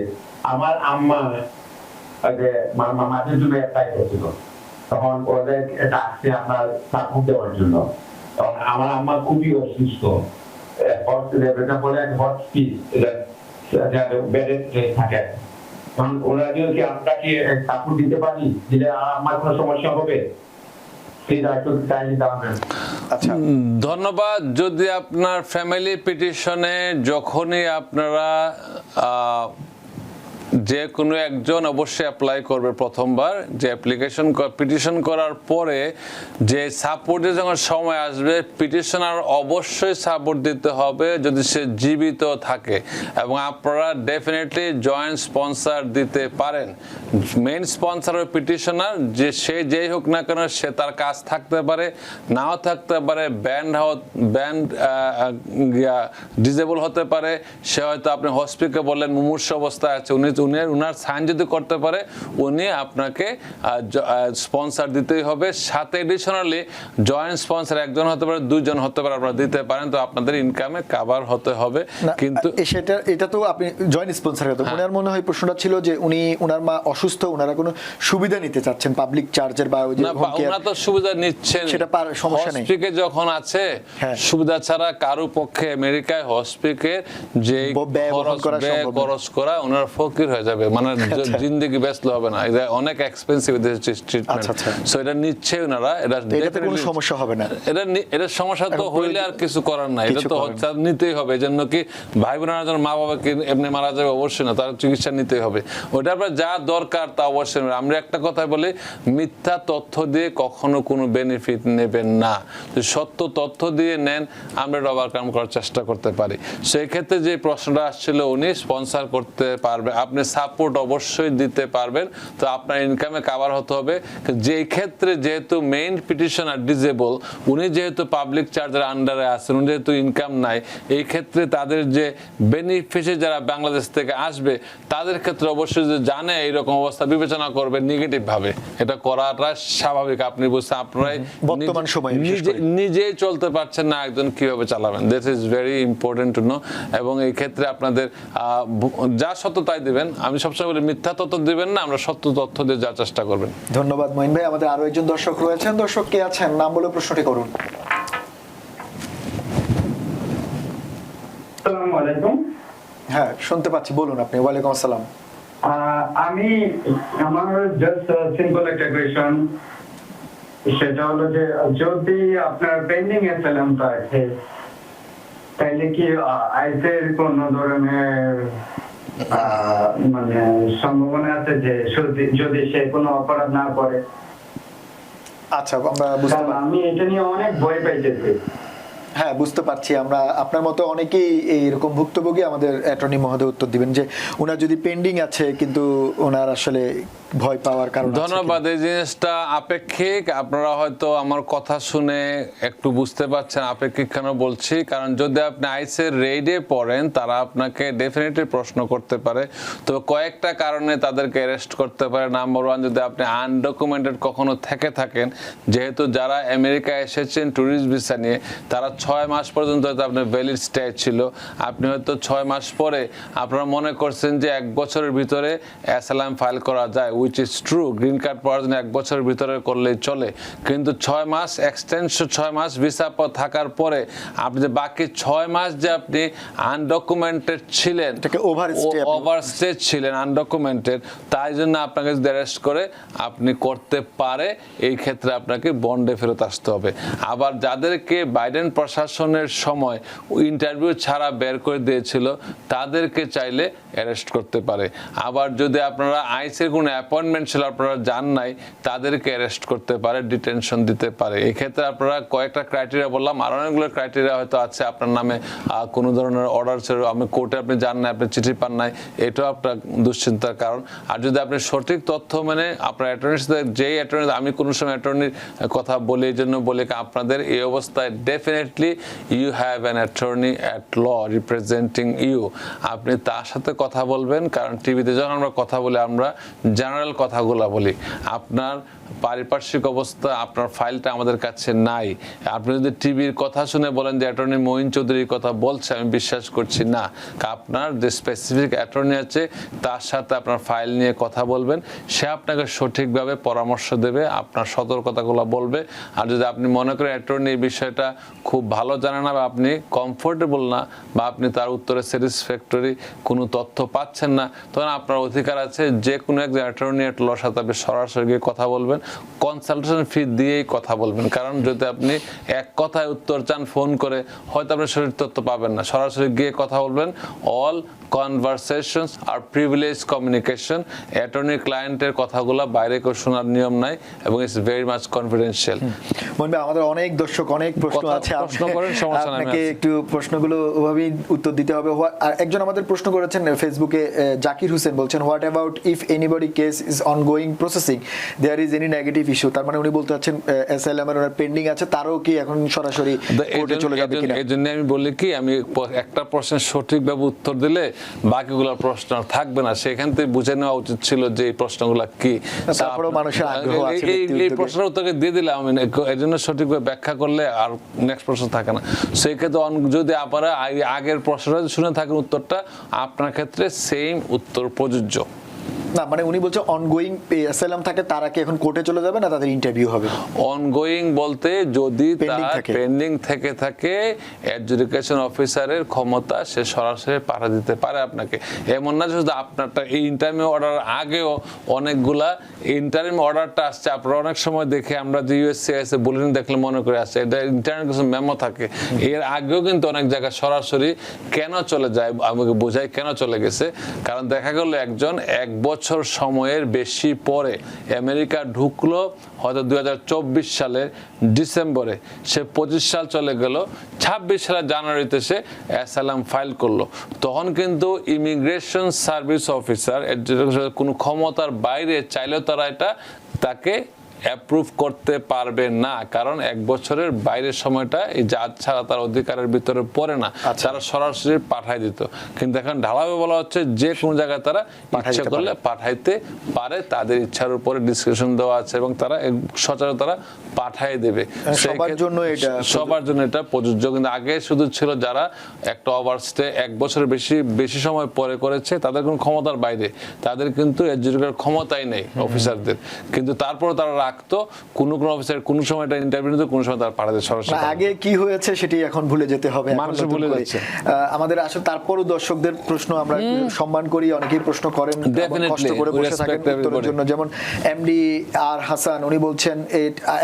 আমার আম্মা মাঝে জন্য অ্যাপ্লাই করছিল, তখন ওদের ডাকছে আপনার সাপোর্ট দেওয়ার জন্য। তখন আমার আম্মা খুবই অসুস্থ, বলে হট স্পিচ বেডে থাকে। তখন ওরা কি আপনাকে সাপোর্ট দিতে পারি, দিলে আমার কোনো সমস্যা হবে? ধন্যবাদ। যদি আপনার ফ্যামিলি পিটিশনে যখনই আপনারা যে কোনো একজন অবশ্যই অ্যাপ্লাই করবে প্রথমবার, যে অ্যাপ্লিকেশন পিটিশন করার পরে যে সাপোর্টের যখন সময় আসবে, পিটিশনার অবশ্যই সাপোর্ট দিতে হবে যদি সে জীবিত থাকে, এবং আপনারা ডেফিনেটলি জয়েন্ট স্পন্সর দিতে পারেন। মেইন স্পন্সর ও পিটিশনার, যে সে যেই হোক না কেন, সে তার কাজ থাকতে পারে, নাও থাকতে পারে, ব্যান্ড ডিজেবল হতে পারে, সে হয়তো আপনি হসপিটালে বললেন মুমূর্ষু অবস্থায় আছে, উনার সাইন যদি করতে পারে, উনি আপনাকে স্পন্সর দিতেই হবে। সাথে এডিশনালি জয়েন্ট স্পন্সর একজন হতে পারে, 2জন হতে পারে, আপনারা দিতে পারেন, তো আপনাদের ইনকামে কভার হতে হবে। কিন্তু এটা তো আপনি জয়েন্ট স্পন্সর হতো, ওনার মনে হয় প্রশ্নটা ছিল যে ওনার মা অসুস্থ, ওনারা কোনো সুবিধা নিতে চাচ্ছেন পাবলিক চার্জের বা ওই যে ওনারা তো সুবিধা নিচ্ছেন, সেটা সমস্যা নেই। হসপিটালে যখন আছে সুবিধা ছাড়া কারো পক্ষে আমেরিকায় হসপিটালে যে খরচ করা ওনার ফকির হয়ে যাবে, মানে জিন্দেগি ব্যস্ত হবে না, এটা অনেক এক্সপেন্সিভ ট্রিটমেন্ট। সো এটা নিচ্ছে ওনারা, এটাতে কোনো সমস্যা হবে না। এটা সমস্যা তো হইলে আর কিছু করার নাই, এটা তো নিতেই হবে। এজন্য কি ভাই বোনেরা যেন মা বাবাকে এমনি মারা যাবে অবশ্যই না, তার চিকিৎসা নিতেই হবে। ওটার পর যা দরকার তা অবশ্যই। আমরা একটা কথা বলি, মিথ্যা তথ্য দিয়ে কখনো কোনো বেনিফিট নেবেন না। সত্য তথ্য দিয়ে নেন, আমরা এটা ওভারকাম করার চেষ্টা করতে পারি। সেই ক্ষেত্রে যে প্রশ্নটা আসছিল, উনি স্পন্সর করতে পারবে, আপনি সাপোর্ট অবশ্যই দিতে পারবেন, তো আপনার ইনকামে কাভার হতে হবে। যেই ক্ষেত্রে যেহেতু মেইন পিটিশনার ডিজেবল, উনি যেহেতু পাবলিক চার্জের আন্ডারে আছেন, উনি যেহেতু ইনকাম নাই, এই ক্ষেত্রে তাদের যে বেনিফিশিয়ারি যারা বাংলাদেশ থেকে আসবে তাদের ক্ষেত্রে অবশ্যই যে জানে এইরকম অবস্থা বিবেচনা করবে নেগেটিভ ভাবে, এটা করাটা স্বাভাবিক। আপনি বুঝছেন, আপনারাই বর্তমান সময়ে নিজেই চলতে পারছেন না, একজন কিভাবে চালাবেন, this is very important to know. এবং এই ক্ষেত্রে আপনাদের যা সত্য তাই দিবেন। আমি সবসময় বলি মিথ্যা তথ্য দিবেন না, আমরা সত্য তথ্য দিয়ে যাওয়ার চেষ্টা করবেন। ধন্যবাদ মঈন ভাই। আমাদের আরো একজন দর্শক রয়েছেন। দর্শক কে আছেন, নাম বলে প্রশ্নটি করুন। আসসালামু আলাইকুম। হ্যাঁ, শুনতে পাচ্ছি, বলুন আপনি। ওয়ালাইকুম আসসালাম। আমি আমার জাস্ট সিম্পল একটা কোয়েশ্চন, সেটা হলো যে যদি আপনার পেন্ডিং অ্যাসাইলামটা আছে, তাহলে কি আইসের কোন ধরনের মানে সম্ভাবনা আছে যে যদি সে কোনো অপরাধ না করে? আচ্ছা, আমরা বুঝতে পারছি। আমি এটা নিয়ে অনেক ভয় পাইতেছি। হ্যাঁ, বুঝতে পারছি। আমরা আপনার মতো অনেকেই এইরকম ভুক্তভোগী, আমাদের অ্যাটর্নি মহোদয় উত্তর দিবেন যে ওনার যদি পেন্ডিং আছে কিন্তু ওনার আসলে ভয় পাওয়ার কারণ আছে। ধন্যবাদ। এই জিনিসটা আপেক্ষিক, আপনারা হয়তো আমার কথা শুনে একটু বুঝতে পারছেন আপেক্ষিক কেন বলছি। কারণ যদি আপনি আইসের রেইডে পড়েন, তারা আপনাকে ডেফিনেটলি প্রশ্ন করতে পারে, তো কয়েকটা কারণে তাদেরকে অ্যারেস্ট করতে পারে। নাম্বার ওয়ান, যদি আপনি আনডকুমেন্টেড কখনো থেকে থাকেন, যেহেতু যারা আমেরিকা এসেছেন ট্যুরিস্ট ভিসা নিয়ে, তারা 6 মাস পর্যন্ত হয়তো আপনার ভ্যালিড স্টে ছিল। আপনি হয়তো 6 মাস পরে আপনারা মনে করছেন যে 1 বছরের ভিতরে অ্যাসাইলাম ফাইল করা যায়, which is true. Green card পাওয়ার জন্য 1 বছরের ভিতরে করলেই চলে, কিন্তু 6 মাস এক্সটেনশন, 6 মাস ভিসা থাকার পরে আপনি যে বাকি 6 মাস যে আপনি আনডকুমেন্টেড ছিলেন, ওভারস্টে ছিলেন আনডকুমেন্টেড, তাই জন্য আপনাকে যদি অ্যারেস্ট করে আপনি করতে পারে, এই ক্ষেত্রে আপনাকে বন্ডে ফেরত আসতে হবে। আবার যাদেরকে বাইডেন প্রশাসনের সময় ইন্টারভিউ ছাড়া বের করে দিয়েছিল, তাদেরকে চাইলে অ্যারেস্ট করতে পারে। আবার যদি আপনারা আইসের কোনো অ্যাপয়েন্টমেন্ট ছিল, আপনারা যান নাই, তাদেরকে অ্যারেস্ট করতে পারে, ডিটেনশন দিতে পারে। এই ক্ষেত্রে আপনারা কয়েকটা ক্রাইটেরিয়া বললাম, আর অনেকগুলো ক্রাইটেরিয়া হয়তো আছে। আপনার নামে কোনো ধরনের অর্ডার ছিল, আপনি কোর্টে আপনি যান নাই, আপনি চিঠি পান নাই, এটাও আপনার দুশ্চিন্তার কারণ। আর যদি আপনি সঠিক তথ্য মানে আপনার অ্যাটর্নির সাথে, যেই অ্যাটর্নি, আমি কোনো সময় অ্যাটর্নির কথা বলি, এই জন্য বলি আপনাদের এই অবস্থায় definitely you have an attorney at law representing you. আপনি তার সাথে কথা বলবেন, কারণ টিভিতে যখন আমরা কথা বলি আমরা জেনারেল কথাগুলো বলি। আপনার পারিপার্শ্বিক অবস্থা, আপনার ফাইলটা আমাদের কাছে নাই। আপনি যদি টিভির কথা শুনে বলেন যে অ্যাটর্নি মঈন চৌধুরীর কথা বলছে, আমি বিশ্বাস করছি না। আপনার যে স্পেসিফিক অ্যাটর্নি আছে তার সাথে আপনার ফাইল নিয়ে কথা বলবেন, সে আপনাকে সঠিকভাবে পরামর্শ দেবে, আপনার সতর্কতাগুলো বলবে। আর যদি আপনি মনে করেন অ্যাটর্নি এই বিষয়টা খুব ভালো জানে না, বা আপনি কমফোর্টেবল না, বা আপনি তার উত্তরে স্যাটিসফ্যাক্টরি কোনো তথ্য পাচ্ছেন না, তখন আপনার অধিকার আছে যে কোনো একজন অ্যাটর্নি অ্যাট লর সাথে আপনি সরাসরি গিয়ে কথা বলবেন, কনসালটেশন ফি দিয়েই কথা বলবেন। কারণ যদি আপনি এক কথায় উত্তর চান ফোন করে, হয়তো আপনি সঠিক তথ্য পাবেন না। সরাসরি গিয়ে কথা বলবেন। অল কনভারসেশনস আর প্রিভিলেজ কমিউনিকেশন, অ্যাটর্নি ক্লায়েন্টের কথাগুলো বাইরে কেউ শোনার নিয়ম নাই, এবং it's very much confidential. Moin ভাই, আমাদের অনেক দর্শক অনেক প্রশ্ন আছে, আপনাকে একটু প্রশ্নগুলো ওভাবেই উত্তর দিতে হবে। আর একজন আমাদের প্রশ্ন করেছেন ফেসবুকে, জাকির হোসেন বলছেন, what about if anybody case is ongoing processing there is any negative issue? তার মানে উনি বলতে চাচ্ছেন অ্যাসাইলামের ওনার পেন্ডিং আছে, তারও কি এখন সরাসরি কোর্টে চলে যাবে কিনা? এই জন্য আমি বলি কি, আমি একটা প্রশ্নের সঠিকভাবে উত্তর দিলে বাকিগুলো প্রশ্ন থাকবে না। সেখান থেকে বুঝে নেওয়া উচিত ছিল যে এই প্রশ্নগুলো কি। তারপরেও মানুষের আগ্রহ আছে, এই প্রশ্নের উত্তরকে দিয়ে দিলাম আমি, এই জন্য সঠিকভাবে ব্যাখ্যা করলে আর নেক্সট প্রশ্ন থাকে না। সেই ক্ষেত্রে যদি আপনারা আগের প্রশ্নটা শুনে থাকেন উত্তরটা, আপনার ক্ষেত্রে সেম উত্তর প্রযোজ্য। না মানে উনি বলছে অনগোয়িং অ্যাসাইলাম থাকে, তারা কি এখন কোর্টে চলে যাবে না তাদের ইন্টারভিউ হবে? অনগোয়িং বলতে যদি Pending তার থাকে। পেন্ডিং থেকে থাকে অ্যাডজুডিকেশন অফিসারের ক্ষমতা সে সরাসরি পাঠা দিতে পারে আপনাকে। এমন না যে শুধু আপনারটা এই ইন্টারভিউ অর্ডার আগেও অনেকগুলা ইন্টারভিউ অর্ডারটা আসছে, আপনারা অনেক সময় দেখে আমরা যে ইউএসসিআইএস এ বুলেটিন দেখলে মনে করে আসছে এটা ইন্টারনেট কিছু মেমো থাকে, এর আগেও কিন্তু অনেক জায়গায় সরাসরি কেন চলে যায় আমাকে বোঝায় কেন চলে গেছে। কারণ দেখা গেল একজন 1 বছর সময়ের বেশি পরে আমেরিকা ঢুকলো হয়তো 2024 সালের ডিসেম্বরে, সে 25 সাল চলে গেল, 26 সালের জানুয়ারিতে সে অ্যাসাইলাম ফাইল করলো, তখন কিন্তু ইমিগ্রেশন সার্ভিস অফিসার কোনো ক্ষমতার বাইরে চাইলেও তারা এটা তাকে অ্যাপ্রুভ করতে পারবে না, কারণ 1 বছরের বাইরের সময়টা এই জাজ ছাড়া তার অধিকারের ভিতরে পড়ে না, তারা সরাসরি পাঠাই দিত। কিন্তু এখন ঢালাভাবে বলা হচ্ছে যে কোনো জায়গায় তারা ইচ্ছা করলে পাঠাইতে পারে, তাদের ইচ্ছার উপরে ডিসক্রিপশন দেওয়া আছে এবং তারা সচরাচর তারা পাঠাই দেবে। সবার জন্য এটা প্রযোজ্য। কিন্তু আগে শুধু ছিল যারা একটা ওভারস্টে 1 বছরের বেশি সময় পরে করেছে তাদের কোনো ক্ষমতার বাইরে, তাদের কিন্তু এডজুডিকেট ক্ষমতাই নেই অফিসারদের, কিন্তু তারপরে তারা রাখতো কোনো অফিসার কোনো সময় এটা ইন্টারভিউ নিত, কোনো সময় তারা পাঠাতে সরাসরি। আগে কি হয়েছে সেটি এখন ভুলে যেতে হবে, মানুষ ভুলে যাচ্ছে। আমাদের আসলে তারপরও দর্শকদের প্রশ্ন আমরা সম্মান করি, অনেকেই প্রশ্ন করেন কষ্ট করে বসে থাকেন উত্তরের জন্য। যেমন এমডি আর হাসান উনি বলছেন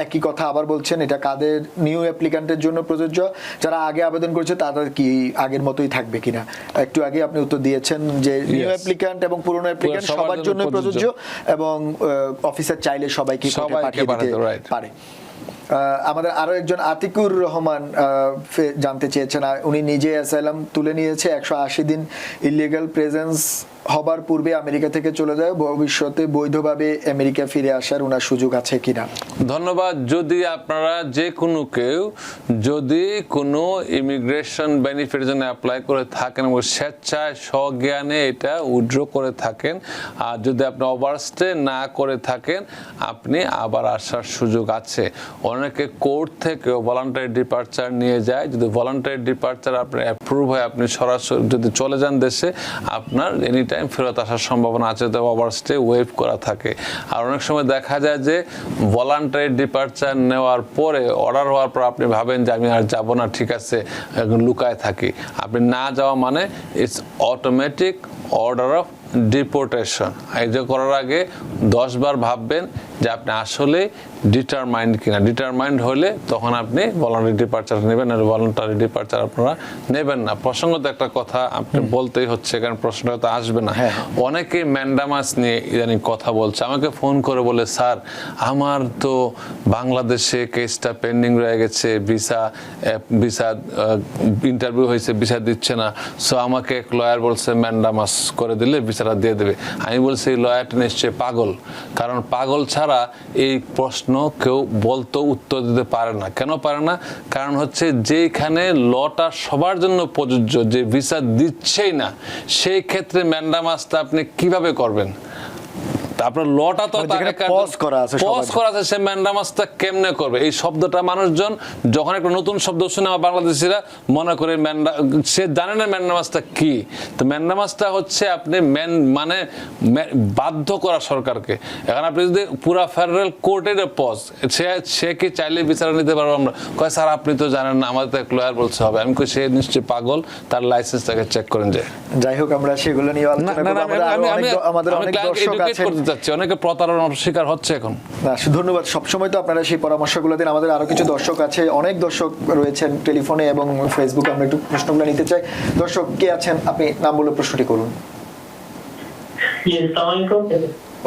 একই কথা আবার বলছেন, এটা কাদের নিউ অ্যাপ্লিক্যান্টের জন্য প্রযোজ্য, যারা আগে আবেদন করেছে তাদের কি আগের মতোই থাকবে কিনা? একটু আগে আপনি উত্তর দিয়েছেন যে নিউ অ্যাপ্লিক্যান্ট এবং পুরনো অ্যাপ্লিক্যান্ট সবার জন্য প্রযোজ্য এবং অফিসার চাইলে সবাইকে পাঠিয়ে দিতে পারে। আমাদের আরো একজন আতিকুর রহমান জানতে চেয়েছেন, উনি নিজে অ্যাসাইলাম তুলে নিয়েছে, 180 দিন ইলিগাল প্রেজেন্স হবার পূর্বে আমেরিকা থেকে চলে যায়, ভবিষ্যতে বৈধভাবে আমেরিকা ফিরে আসার ওনার সুযোগ আছে কিনা? ধন্যবাদ। যদি আপনারা যে কোনো কেউ যদি কোনো ইমিগ্রেশন বেনিফিটের জন্য অ্যাপ্লাই করে থাকেন এবং স্বেচ্ছায় স্বজ্ঞানে এটা উইথড্র করে থাকেন, আর যদি আপনি ওভারস্টে না করে থাকেন আপনি আবার আসার সুযোগ আছে। অনেকে কোর্ট থেকেও ভলান্টারি ডিপার্চার নিয়ে যায়, যদি ভলান্টারি ডিপার্চার আপনার অ্যাপ্রুভ হয় আপনি সরাসরি যদি চলে যান দেশে, আপনার এনি টাইম ফেরত আসার সম্ভাবনা আছে, তবে ওভারস্টে ওয়েভ করা থাকে। আর অনেক সময় দেখা যায় যে ভলান্টারি ডিপার্চার নেওয়ার পরে অর্ডার হওয়ার পর আপনি ভাবেন যে আমি আর যাব না, ঠিক আছে লুকায় থাকি, আপনি না যাওয়া মানে it's automatic order of deportation. এই যে করার আগে 10 বার ভাববেন যে আপনি আসলে ডিটারমাইন্ড কিনা। ডিটারমাইন্ড হলে তখন আপনি ভলান্টারি ডিপার্চার নেবেন, আর ভলান্টারি ডিপার্চার আপনারা নেবেন না। প্রসঙ্গত একটা কথা আপনি বলতেই হচ্ছে, কারণ প্রশ্নটা আসবে না। অনেকে ম্যান্ডামাস নিয়ে ইদানিং কথা বলছে, আমাকে ফোন করে বলে স্যার আমার তো বাংলাদেশে কেসটা পেন্ডিং রয়ে গেছে, ভিসা ইন্টারভিউ হয়েছে, ভিসা দিচ্ছে না, সো আমাকে এক লয়ার বলছে ম্যান্ডামাস করে দিলে ভিসাটা দিয়ে দেবে। আমি বলছি এই লয়ারটা নিশ্চয়ই পাগল, কারণ পাগল ছাড়া এই প্রশ্ন কেউ বলতো উত্তর দিতে পারে না। কেন পারে না? কারণ হচ্ছে যেখানে লটা সবার জন্য প্রযোজ্য, যে ভিসা দিচ্ছেই না, সেই ক্ষেত্রে ম্যান্ডামাসটা আপনি কিভাবে করবেন? আপনার লটা তো পজ করা আছে, সে ম্যান্ডামাসটা কেমনে করবে? এই শব্দটা মানুষজন যখন একটা নতুন শব্দ শুনে আমার বাংলাদেশিরা মনে করে সে জানে না ম্যান্ডামাসটা কি। তো ম্যান্ডামাসটা হচ্ছে আপনি মানে বাধ্য করা সরকারকে। এখন আপনি যদি পুরা ফেডারেল কোর্টের পজ, সে কি চাইলে বিচার নিতে পারবো? আমরা কয় স্যার আপনি তো জানেন না, আমাদের তো এক লয়ার বলতে হবে। আমি কই সে নিশ্চয়ই পাগল, তার লাইসেন্সটাকে চেক করেন যায়। যাই হোক আমরা সেগুলো নিয়ে আলোচনা করব। আমাদের অনেক দর্শক আছে, অনেকে প্রতারণার শিকার হচ্ছে এখন। ধন্যবাদ। সবসময় তো আপনারা সেই পরামর্শগুলো দিন। আমাদের আরো কিছু দর্শক আছে, অনেক দর্শক রয়েছেন টেলিফোনে এবং ফেসবুকে, আমরা একটু প্রশ্নগুলো নিতে চাই। দর্শক কে আছেন, আপনি নাম বলে প্রশ্নটি করুন।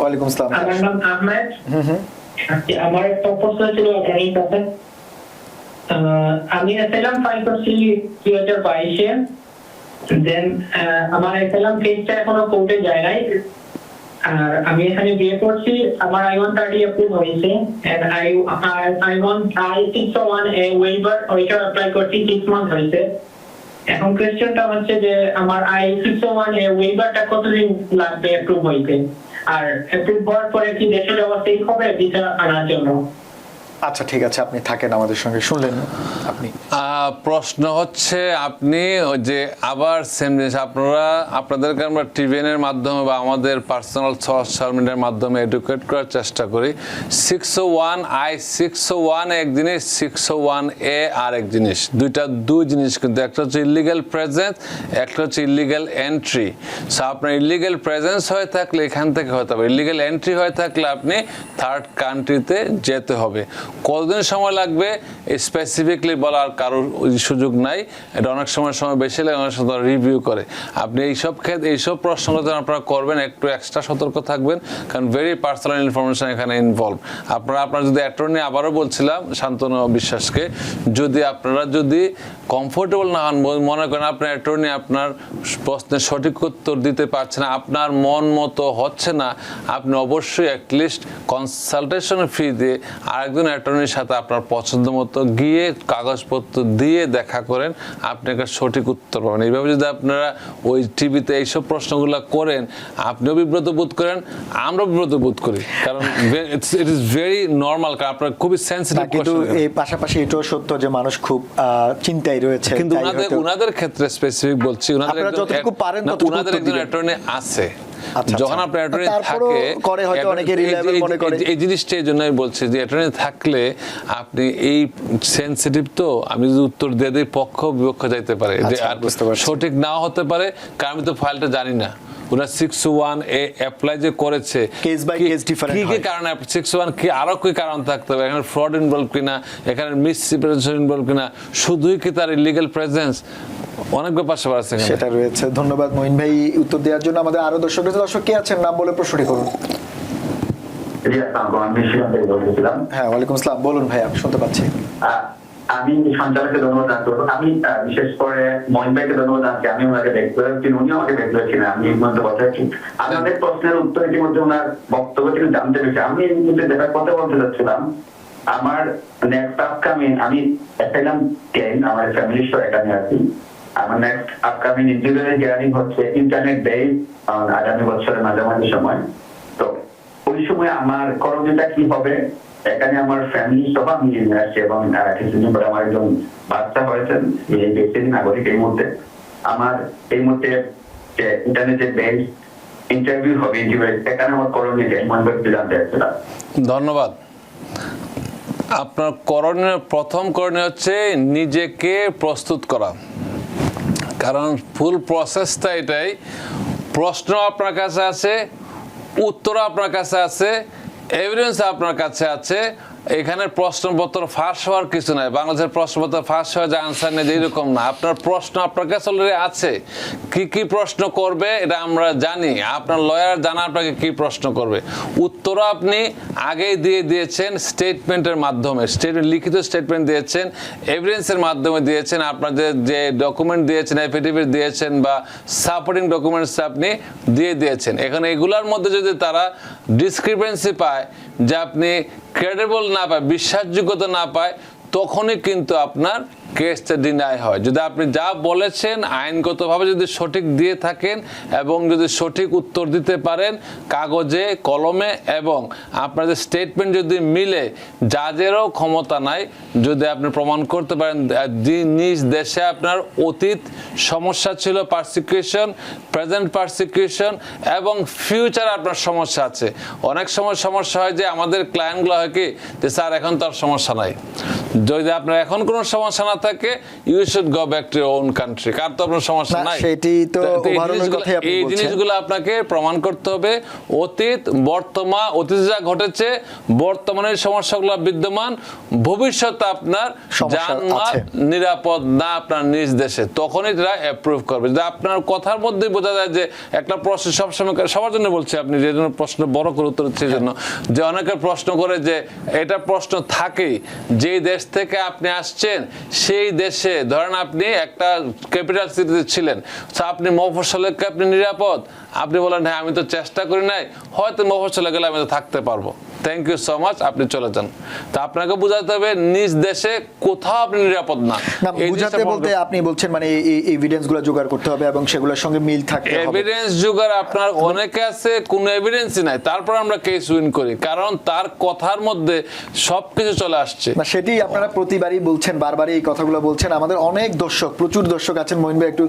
ওয়ালাইকুম আসসালাম। আমার নাম আহমেদ। আমার একটা প্রশ্ন ছিল আপনার কাছে। আমি অ্যাসাইলাম ফাইল করছি 2022-এ, দেন আমার অ্যাসাইলাম কেসটা এখনো কোর্টে যায় নাই। আর আমি এখানে বিয়ে করছি, আমার I-130 অ্যাপ্রুভ হয়েছে, এন্ড I-601A ওয়েভার ওইটা অ্যাপ্লাই করছি 6 মান্থ হয়েছে। এখন কোশ্চেনটা হচ্ছে যে আমার I-601A ওয়েভারটা কতদিন লাগবে অ্যাপ্রুভ হইতে, আর অ্যাপ্রুভ হওয়ার পরে কি দেশের অবস্থা ঠিক হবে ভিসা আনার জন্য? আচ্ছা ঠিক আছে, আপনি থাকেন আমাদের সঙ্গে, শুনলেন আপনি। প্রশ্ন হচ্ছে আপনি ওই যে আবার সেম জিনিস আপনাদেরকে আমরা টিভিএন এর মাধ্যমে বা আমাদের পার্সোনাল সোশ্যাল মিডিয়ার মাধ্যমে এডুকেট করার চেষ্টা করি। 601 এক জিনিস, 601A আর এক জিনিস, দুই জিনিস কিন্তু। একটা হচ্ছে ইলিগাল প্রেজেন্স, একটা হচ্ছে ইলিগাল এন্ট্রি। সো আপনার ইলিগাল প্রেজেন্স হয়ে থাকলে এখান থেকে হতে হবে, ইলিগাল এন্ট্রি হয়ে থাকলে আপনি থার্ড কান্ট্রিতে যেতে হবে। কতদিন সময় লাগবে স্পেসিফিকলি বলার কারোর সুযোগ নাই, এটা অনেক সময় বেশি লাগে, অনেক সময় রিভিউ করে। আপনি এইসব প্রশ্নগুলো যখন আপনারা করবেন একটু এক্সট্রা সতর্ক থাকবেন, কারণ ভেরি পার্সোনাল ইনফরমেশন এখানে ইনভলভ। আপনার যদি অ্যাটর্নি, আবারও বলছিলাম শান্তনু বিশ্বাসকে, আপনারা যদি কমফোর্টেবল না হন, মনে করেন আপনার অ্যাটর্নি আপনার প্রশ্নের সঠিক উত্তর দিতে পারছে না, আপনার মন মতো হচ্ছে না, আপনি অবশ্যই অ্যাটলিস্ট কনসালটেশন ফি দিয়ে আরেকজন অ্যাটর্নির সাথে আপনার পছন্দ মতো গিয়ে কাগজপত্র দিয়ে দেখা করেন, আপনি একটা সঠিক উত্তর পাবেন। এইভাবে যদি আপনারা ওই টিভিতে এইসব প্রশ্নগুলো করেন, আপনিও বিব্রত বোধ করেন, আমরা বিব্রত বোধ করি, কারণ ইট ইজ ভেরি নর্মাল, কারণ আপনার খুবই সেন্সিটিভ। কিন্তু এই পাশাপাশি এটাও সত্য যে মানুষ খুব চিন্তায় রয়েছে, কিন্তু ওনাদের ক্ষেত্রে স্পেসিফিক বলছি, ওনাদের একজন অ্যাটর্নি আছে। যখন আপনার অ্যাটর্নি থাকে, এই জিনিসটা এই জন্যই বলছি যে অ্যাটর্নি থাকলে আপনি এই সেন্সিটিভ, তো আমি যদি উত্তর দিয়ে দিই পক্ষ বিপক্ষ যাইতে পারে, যে সঠিক নাও হতে পারে, কারণ আমি তো ফাইলটা জানি না। ওরা 601A অ্যাপ্লাই যে করেছে, কেস বাই কেস ডিফারেন্ট, কি কারণে 601 কি আরো কি কারণ থাকতে হবে, এখানে ফ্রড ইনভলভ কিনা, এখানে মিসরিপ্রেজেন্টেশন ইনভলভ কিনা, শুধুই কি তার ইলিগাল প্রেজেন্স, অনেক ব্যাপার স্যাপার আছে সেটা রয়েছে। ধন্যবাদ মঈন ভাই উত্তর দেওয়ার জন্য। আমাদের আরো দর্শক কে আছেন, নাম বলে প্রশ্নটি করুন। হ্যাঁ, ওয়ালাইকুম আসসালাম, বলুন ভাই, আমি শুনতে পাচ্ছি। আমি সঞ্চালককে ধন্যবাদ জানাতে, আমি বিশেষ করে মঈন ভাইকে ধন্যবাদ জানাচ্ছি। আমি ওনাকে দেখতে পেরেছি, উনি আমাকে দেখতে পেরেছিলেন, আমি এই মধ্যে কথা হচ্ছি। আমি অনেক প্রশ্নের উত্তর ইতিমধ্যে ওনার বক্তব্য থেকে জানতে পেরেছি। আমি এই মুহূর্তে যেটা কথা বলতে চাচ্ছিলাম, আমার নেক্সট আপকামিং, আমি অ্যাসাইলাম ক্লেম, আমার ফ্যামিলি শো এখানে আছি। আমার নেক্সট আপকামিং ইন্ডিভিজুয়াল হিয়ারিং হচ্ছে ইন্টারনেট বেস আগামী বছরের মাঝামাঝি সময়। তো ওই সময় আমার করণীয়টা কি হবে, এখানে আমার ফ্যামিলি সহ আমি আসছি, এবং কিছুদিন পরে আমার একজন বাচ্চা হয়েছেন, এই ব্যক্তির নাগরিক। এই মুহূর্তে আমার ইন্টারনেটে বেস ইন্টারভিউ হবে, এখানে আমার করণীয় জানতে চাচ্ছিলাম। ধন্যবাদ। আপনার প্রথম করণীয় হচ্ছে নিজেকে প্রস্তুত করা, কারণ ফুল প্রসেসটা এটাই। প্রশ্ন আপনার কাছে আছে, উত্তর আপনার কাছে আছে, এভিডেন্স আপনার কাছে আছে। এখানে প্রশ্নপত্র ফাঁস হওয়ার কিছু নাই, বাংলাদেশের প্রশ্নপত্র ফাঁস হওয়া যায় আনসার নেই এরকম না। আপনার প্রশ্ন আপনার কাছে অলরেডি আছে, কি প্রশ্ন করবে এটা আমরা জানি, আপনার লয়ার জানা আপনাকে কি প্রশ্ন করবে। উত্তরও আপনি আগেই দিয়ে দিয়েছেন স্টেটমেন্টের মাধ্যমে, লিখিত স্টেটমেন্ট দিয়েছেন, এভিডেন্সের মাধ্যমে দিয়েছেন, আপনার যে ডকুমেন্ট দিয়েছেন, এফিডেভিট দিয়েছেন বা সাপোর্টিং ডকুমেন্টস আপনি দিয়ে দিয়েছেন। এখন এগুলোর মধ্যে যদি তারা ডিসক্রিপেন্সি পায়, যে আপনি ক্রেডিবল না পায়, বিশ্বাসযোগ্যতা না পায়, তখনই কিন্তু আপনার কেসটা ডিনাই হয়। যদি আপনি যা বলেছেন আইনগতভাবে যদি সঠিক দিয়ে থাকেন এবং যদি সঠিক উত্তর দিতে পারেন কাগজে কলমে, এবং আপনার যে স্টেটমেন্ট যদি মিলে, জাজেরও ক্ষমতা নাই যদি আপনি প্রমাণ করতে পারেন নিজ দেশে আপনার অতীত সমস্যা ছিল, পারসিকিউশন, প্রেজেন্ট পারসিকিউশন, এবং ফিউচার আপনার সমস্যা আছে। অনেক সময় সমস্যা হয় যে আমাদের ক্লায়েন্টগুলো হয় কি যে স্যার এখন তো আর সমস্যা নাই। যদি আপনার এখন কোনো সমস্যা না থাকে, you should go back to your own country, কার তো আপনার সমস্যা নাই। এই জিনিসগুলো আপনাকে প্রমাণ করতে হবে। অতীত, বর্তমান, অতীতে যা ঘটেছে, বর্তমানের সমস্যাগুলো বিদ্যমান, ভবিষ্যতে আপনার জানমাল নিরাপদ না আপনার নিজ দেশে, তখনই তারা অ্যাপ্রুভ করবে। যদি আপনার কথার মধ্যেই বোঝা যায় যে একটা প্রশ্ন সবসময়, সবার জন্য বলছি, আপনি যে জন্য প্রশ্ন বড় করে উত্তর হচ্ছে জন্য, যে অনেকে প্রশ্ন করে যে এটা প্রশ্ন থাকেই, যেই দেশ থেকে আপনি আসছেন সেই দেশে, ধরেন আপনি একটা ক্যাপিটাল সিটিতে ছিলেন, আপনি মফস্বলে আপনি নিরাপদ, আপনি বলেন হ্যাঁ আমি তো চেষ্টা করি নাই, হয়তো মফস্বলে গেলে আমি তো থাকতে পারবো। থ্যাংক ইউ সো মাচ, আপনি চলে যান। তো আপনাকে বোঝাতে হবে নিজ দেশে কোথাও আপনি নিরাপদ না। না, এই বুঝাতে জিনিসটা বলতে আপনি বলছেন মানে এই এভিডেন্স গুলো জোগাড় করতে হবে এবং সেগুলোর সঙ্গে মিল থাকতে হবে। এভিডেন্স জোগাড় আপনার অনেকে আছে, কোনো এভিডেন্সই নাই, তারপর আমরা কেস উইন করি, কারণ তার কথার মধ্যে সবকিছু চলে আসছে। না, সেটি আপনারা প্রতিবারই বলছেন, বারবারই এই কথাগুলো বলছেন। আমাদের অনেক দর্শক, প্রচুর দর্শক আছেন। মহিন ভাই, একটু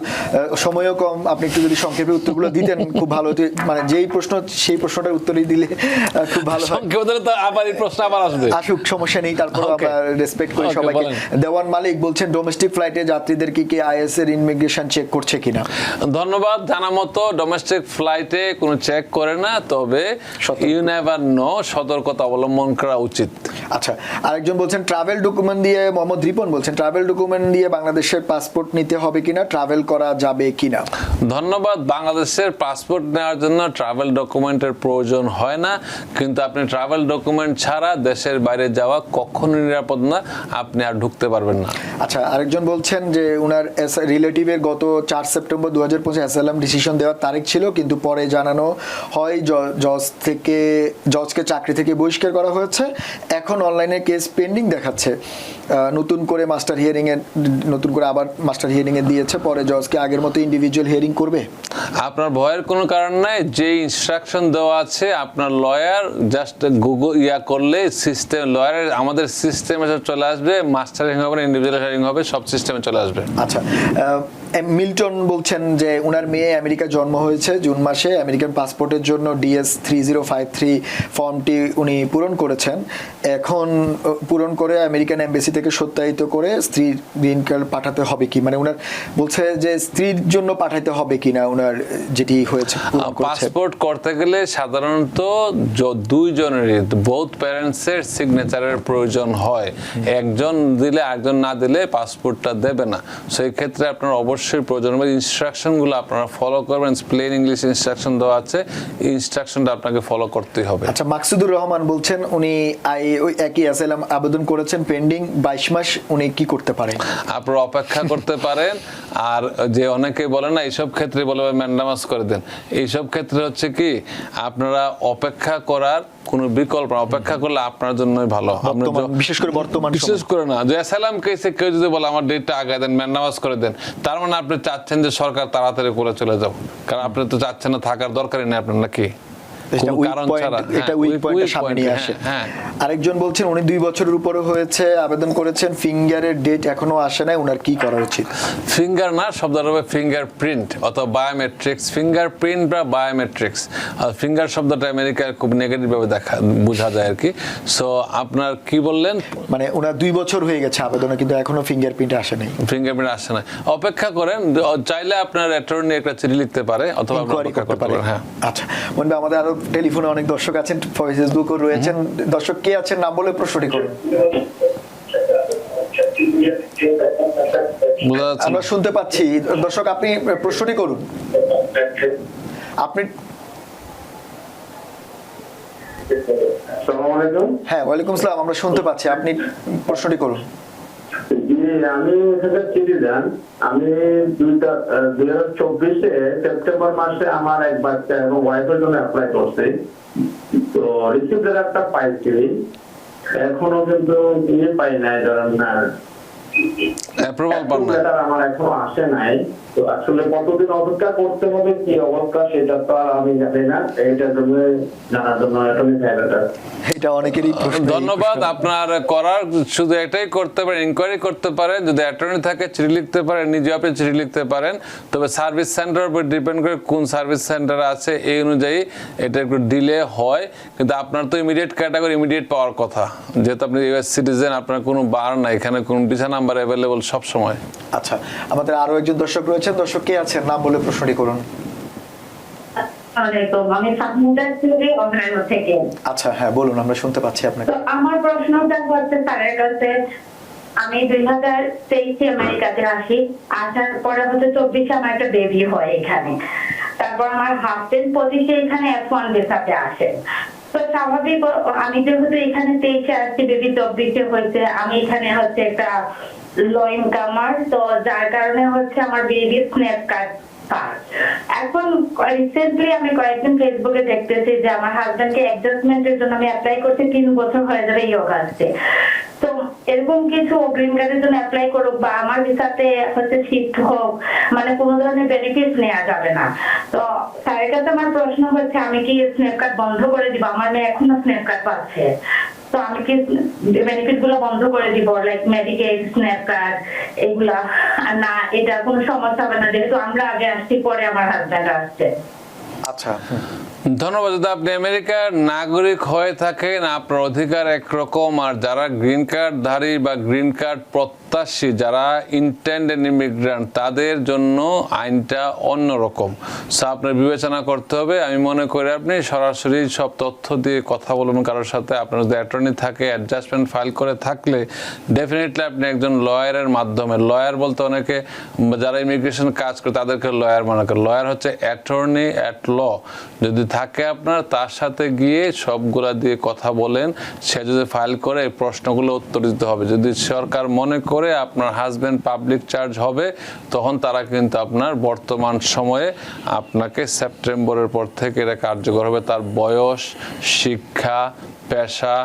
সময়ও কম, আপনি একটু যদি সংক্ষেপে উত্তরগুলো দিতেন খুব ভালো হতো। মানে যেই প্রশ্ন সেই প্রশ্নটার উত্তরই দিলে খুব ভালো হয়। সংক্ষেপে দিলে তো আবার এই প্রশ্ন আবার আসবে। আসুক, সমস্যা নেই, তারপর Okay. আমরা রেসপেক্ট করি Okay, সবাইকে। বলেন। দেওয়ান মালিক বলছেন ডোমেস্টিক ফ্লাইটে যাত্রীদেরকে কি আইএস এর ইমিগ্রেশন চেক করছে কিনা? ধন্যবাদ। জানা মতো ডোমেস্টিক ফ্লাইটে কোনো চেক করে না, তবে ইউ নেভার নো, সতর্কতা অবলম্বন করা উচিত। আচ্ছা, আরেকজন বলছেন ট্রাভেল ডকুমেন্ট দিয়ে, মোহাম্মদ রিপন বলছেন ট্রাভেল ডকুমেন্ট দিয়ে বাংলাদেশের পাসপোর্ট নিতে হবে কিনা, ট্রাভেল করা যাবে কিনা? ধন্যবাদ। বাংলাদেশের পাসপোর্ট নেওয়ার জন্য ট্রাভেল ডকুমেন্টের প্রয়োজন হয় না, কিন্তু আপনি ট্রাভেল ডকুমেন্ট ছাড়া দেশের বাইরে যাওয়া কখনো নিরাপদ না, আপনি আর ঢুকতে পারবেন না। আচ্ছা, আরেকজন বলছেন যে উনার রিলেটিভের গত 4 সেপ্টেম্বর 2025 অ্যাসাইলাম ডিসিশন দেওয়ার তারিখ ছিল, কিন্তু পরে জানানো হয় জজকে চাকরি থেকে বহিষ্কার করা হয়েছে। এখন অনলাইনে কেস পেন্ডিং দেখাচ্ছে। নতুন করে আবার মাস্টার হিয়ারিং এ দিয়েছে, পরে জজকে আগের মতো ইন্ডিভিজুয়াল হিয়ারিং করবে। আপনার ভয়ের কোনো কারণ নাই। যে ইনস্ট্রাকশন দেওয়া আছে, আপনার লয়ার জাস্ট গুগল করলে সিস্টেম, লয়ারের আমাদের সিস্টেমে চলে আসবে, মাস্টার হিয়ারিং হবে, ইন্ডিভিজুয়াল হিয়ারিং হবে, সব সিস্টেমে চলে আসবে। আচ্ছা, মিল্টন বলছেন যে উনার মেয়ে আমেরিকা জন্ম হয়েছে জুন মাসে, আমেরিকান পাসপোর্টের জন্য DS 3053 ফর্মটি উনি পূরণ করেছেন। এখন পূরণ করে আমেরিকান এমবেসি থেকে সত্যায়িত করে স্ত্রীর গ্রিন কার্ড পাঠাতে হবে কি? মানে উনার বলছে যে স্ত্রীর জন্য পাঠাতে হবে কিনা উনার যেটি হয়েছে পূরণ করেছে। পাসপোর্ট করতে গেলে সাধারণত দুইজনেরই, বোথ প্যারেন্টসের সিগনেচারের প্রয়োজন হয়। একজন দিলে একজন না দিলে পাসপোর্টটা দেবে না। সেই ক্ষেত্রে আপনার অবশ্যই প্রয়োজন হবে ইনস্ট্রাকশনগুলো আপনারা ফলো করবেন। প্লেন ইংলিশ ইনস্ট্রাকশন দেওয়া আছে, ইনস্ট্রাকশনটা আপনাকে ফলো করতেই হবে। আচ্ছা, মাকসুদুর রহমান বলছেন উনি ওই একই অ্যাসাইলাম আবেদন করেছেন পেন্ডিং 22 মাস, উনি কি করতে পারেন? আপনারা অপেক্ষা করতে পারেন। আর যে অনেকে বলে না এইসব ক্ষেত্রে বলে ম্যান্ডামাস করে দেন, এইসব ক্ষেত্রে হচ্ছে কি আপনারা অপেক্ষা করার কোনো বিকল্প, অপেক্ষা করলে আপনার জন্যই ভালো। বিশেষ করে না যে অ্যাসাইলাম কেসে কেউ যদি বলে আমার ডেটটা আগে দেন, ম্যান্ডামাস করে দেন, তার মানে আপনি চাচ্ছেন যে সরকার তাড়াতাড়ি করে চলে যাও, কারণ আপনি তো চাচ্ছেন না, থাকার দরকারই নেই আপনার, নাকি? আরেকজন বলছেন উনি 2 বছরের উপরে হয়েছে, আবেদন করেছেন, ফিঙ্গারের ডেট এখনো আসে নাই, উনার কি করা উচিত? ফিঙ্গার না, শব্দ হবে ফিঙ্গারপ্রিন্ট অথবা বায়োমেট্রিক্স। ফিঙ্গারপ্রিন্ট বা বায়োমেট্রিক্স, ফিঙ্গার শব্দটা আমেরিকায় খুব নেগেটিভ ভাবে বোঝা যায় আর কি। সো আপনার কি বললেন? মানে ওনার 2 বছর হয়ে গেছে আবেদনে, কিন্তু এখনো ফিঙ্গারপ্রিন্ট আসে নাই। ফিঙ্গারপ্রিন্ট আসে না, অপেক্ষা করেন। চাইলে আপনার অ্যাটর্নি একটা চিঠি লিখতে পারে অথবা অপেক্ষা করতে পারে। হ্যাঁ, আচ্ছা, মনে আমাদের আরো টেলিফোনে অনেক দর্শক আছেন, ফেসবুকও রয়েছেন। দর্শক কে আছেন নাম বলে প্রশ্নটি করুন। আমরা শুনতে পাচ্ছি। দর্শক আপনি প্রশ্নটি করুন। আপনি হ্যাঁ, ওয়ালাইকুম আসসালাম, আমরা শুনতে পাচ্ছি, আপনি প্রশ্নটি করুন। আমি সিটিজেন, আমি 2024 সেপ্টেম্বর মাসে আমার এক বাচ্চা এবং ওয়াইফের জন্য অ্যাপ্লাই করছি, তো রিসিভ লেটারটা পাইছি, এখনো কিন্তু পাই নাই, ধরেন না অ্যাপ্রুভাল পান না, লেটার আমার এখনো আসে নাই। তো আসলে কতদিন অপেক্ষা করতে হবে, কি অবস্থা সেটা তো আর আমি জানি না, এইটার জন্য জানার জন্য এটা অনেকেরই প্রশ্ন। ধন্যবাদ। আপনার করার শুধু এটাই করতে পারেন, ইনকোয়ারি করতে পারেন, যদি অ্যাটর্নি থাকে চিঠি লিখতে পারেন, নিজে আপনি চিঠি লিখতে পারেন। তবে সার্ভিস সেন্টার উপর ডিপেন্ড করে কোন সার্ভিস সেন্টার আছে, এই অনুযায়ী এটা একটু ডিলে হয়। কিন্তু আপনার তো ইমিডিয়েট ক্যাটাগরি, ইমিডিয়েট পাওয়ার কথা, যেহেতু আপনি ইউএস সিটিজেন, আপনার কোনো বার না, এখানে কোনো ভিসা নাম্বার অ্যাভেলেবল সব সময়। আচ্ছা, আমাদের আরো একজন দর্শক রয়েছেন। দর্শক কে আছেন নাম বলে প্রশ্নটি করুন। আচ্ছা, হ্যাঁ বলুন, আমরা শুনতে পাচ্ছি আপনাকে। আমার প্রশ্নটা হচ্ছে স্যারের কাছে, আমি 2023 আমেরিকাতে আসি, আসার পরে হচ্ছে 24 আমার একটা বেবি হয় এখানে। তারপর আমার হাজবেন্ড 25 এখানে F1 ভিসাতে আসে। তো স্বাভাবিক আমি যেহেতু এখানে 23 আসছি, বেবি 24 হয়েছে, আমি এখানে হচ্ছে একটা লো ইনকামার, তো যার কারণে হচ্ছে আমার বেবির স্ন্যাপ কার্ড স্যার। এখন রিসেন্টলি আমি কয়েকদিন ফেসবুকে দেখতেছি যে আমার হাজবেন্ডকে অ্যাডজাস্টমেন্টের জন্য আমি অ্যাপ্লাই করছি, 3 বছর হয়ে যাবে এই অগাস্টে। তো এরকম কিছু গ্রিন কার্ডের জন্য অ্যাপ্লাই করুক বা আমার ভিসাতে হচ্ছে শিফট হোক, মানে কোনো ধরনের বেনিফিট নেওয়া যাবে না। তো স্যারের কাছে আমার প্রশ্ন হচ্ছে, আমি কি স্ন্যাপ কার্ড বন্ধ করে দিব? আমার মেয়ে এখনো স্ন্যাপ কার্ড পাচ্ছে, তো আমি কি বেনিফিট গুলো বন্ধ করে দিব, লাইক মেডিকেল, স্ন্যাপ কার্ড এগুলা? আর না, এটা কোনো সমস্যা হবে না, যেহেতু আমরা আগে আসছি, পরে আমার হাজবেন্ড আসছে। আচ্ছা, ধন্যবাদ। যদি আপনি আমেরিকার নাগরিক হয়ে থাকেন আপনার অধিকার একরকম, আর যারা গ্রিন কার্ডধারী বা গ্রিন কার্ড প্রত্যাশী, যারা ইন্টেন্ডেড ইমিগ্রান্ট, তাদের জন্য আইনটা অন্যরকম। সো আপনার বিবেচনা করতে হবে। আমি মনে করি আপনি সরাসরি সব তথ্য দিয়ে কথা বলবেন কারোর সাথে। আপনার যদি অ্যাটর্নি থাকে, অ্যাডজাস্টমেন্ট ফাইল করে থাকলে ডেফিনেটলি আপনি একজন লয়ারের মাধ্যমে, লয়ার বলতে অনেকে যারা ইমিগ্রেশন কাজ করে তাদেরকে লয়ার মনে করে, লয়ার হচ্ছে অ্যাটর্নি অ্যাট ল। যদি থাকে আপনার, তার সাথে গিয়ে সবগুলা দিয়ে কথা বলেন, সে যদি ফাইল করে এই প্রশ্নগুলো উত্তর দিতে হবে। যদি সরকার মনে করে আপনার হাজবেন্ড পাবলিক চার্জ হবে, তখন তারা কিন্তু আপনার বর্তমান সময়ে আপনাকে সেপ্টেম্বরের পর থেকে এটা কার্যকর হবে। তার বয়স, শিক্ষা, পেশা,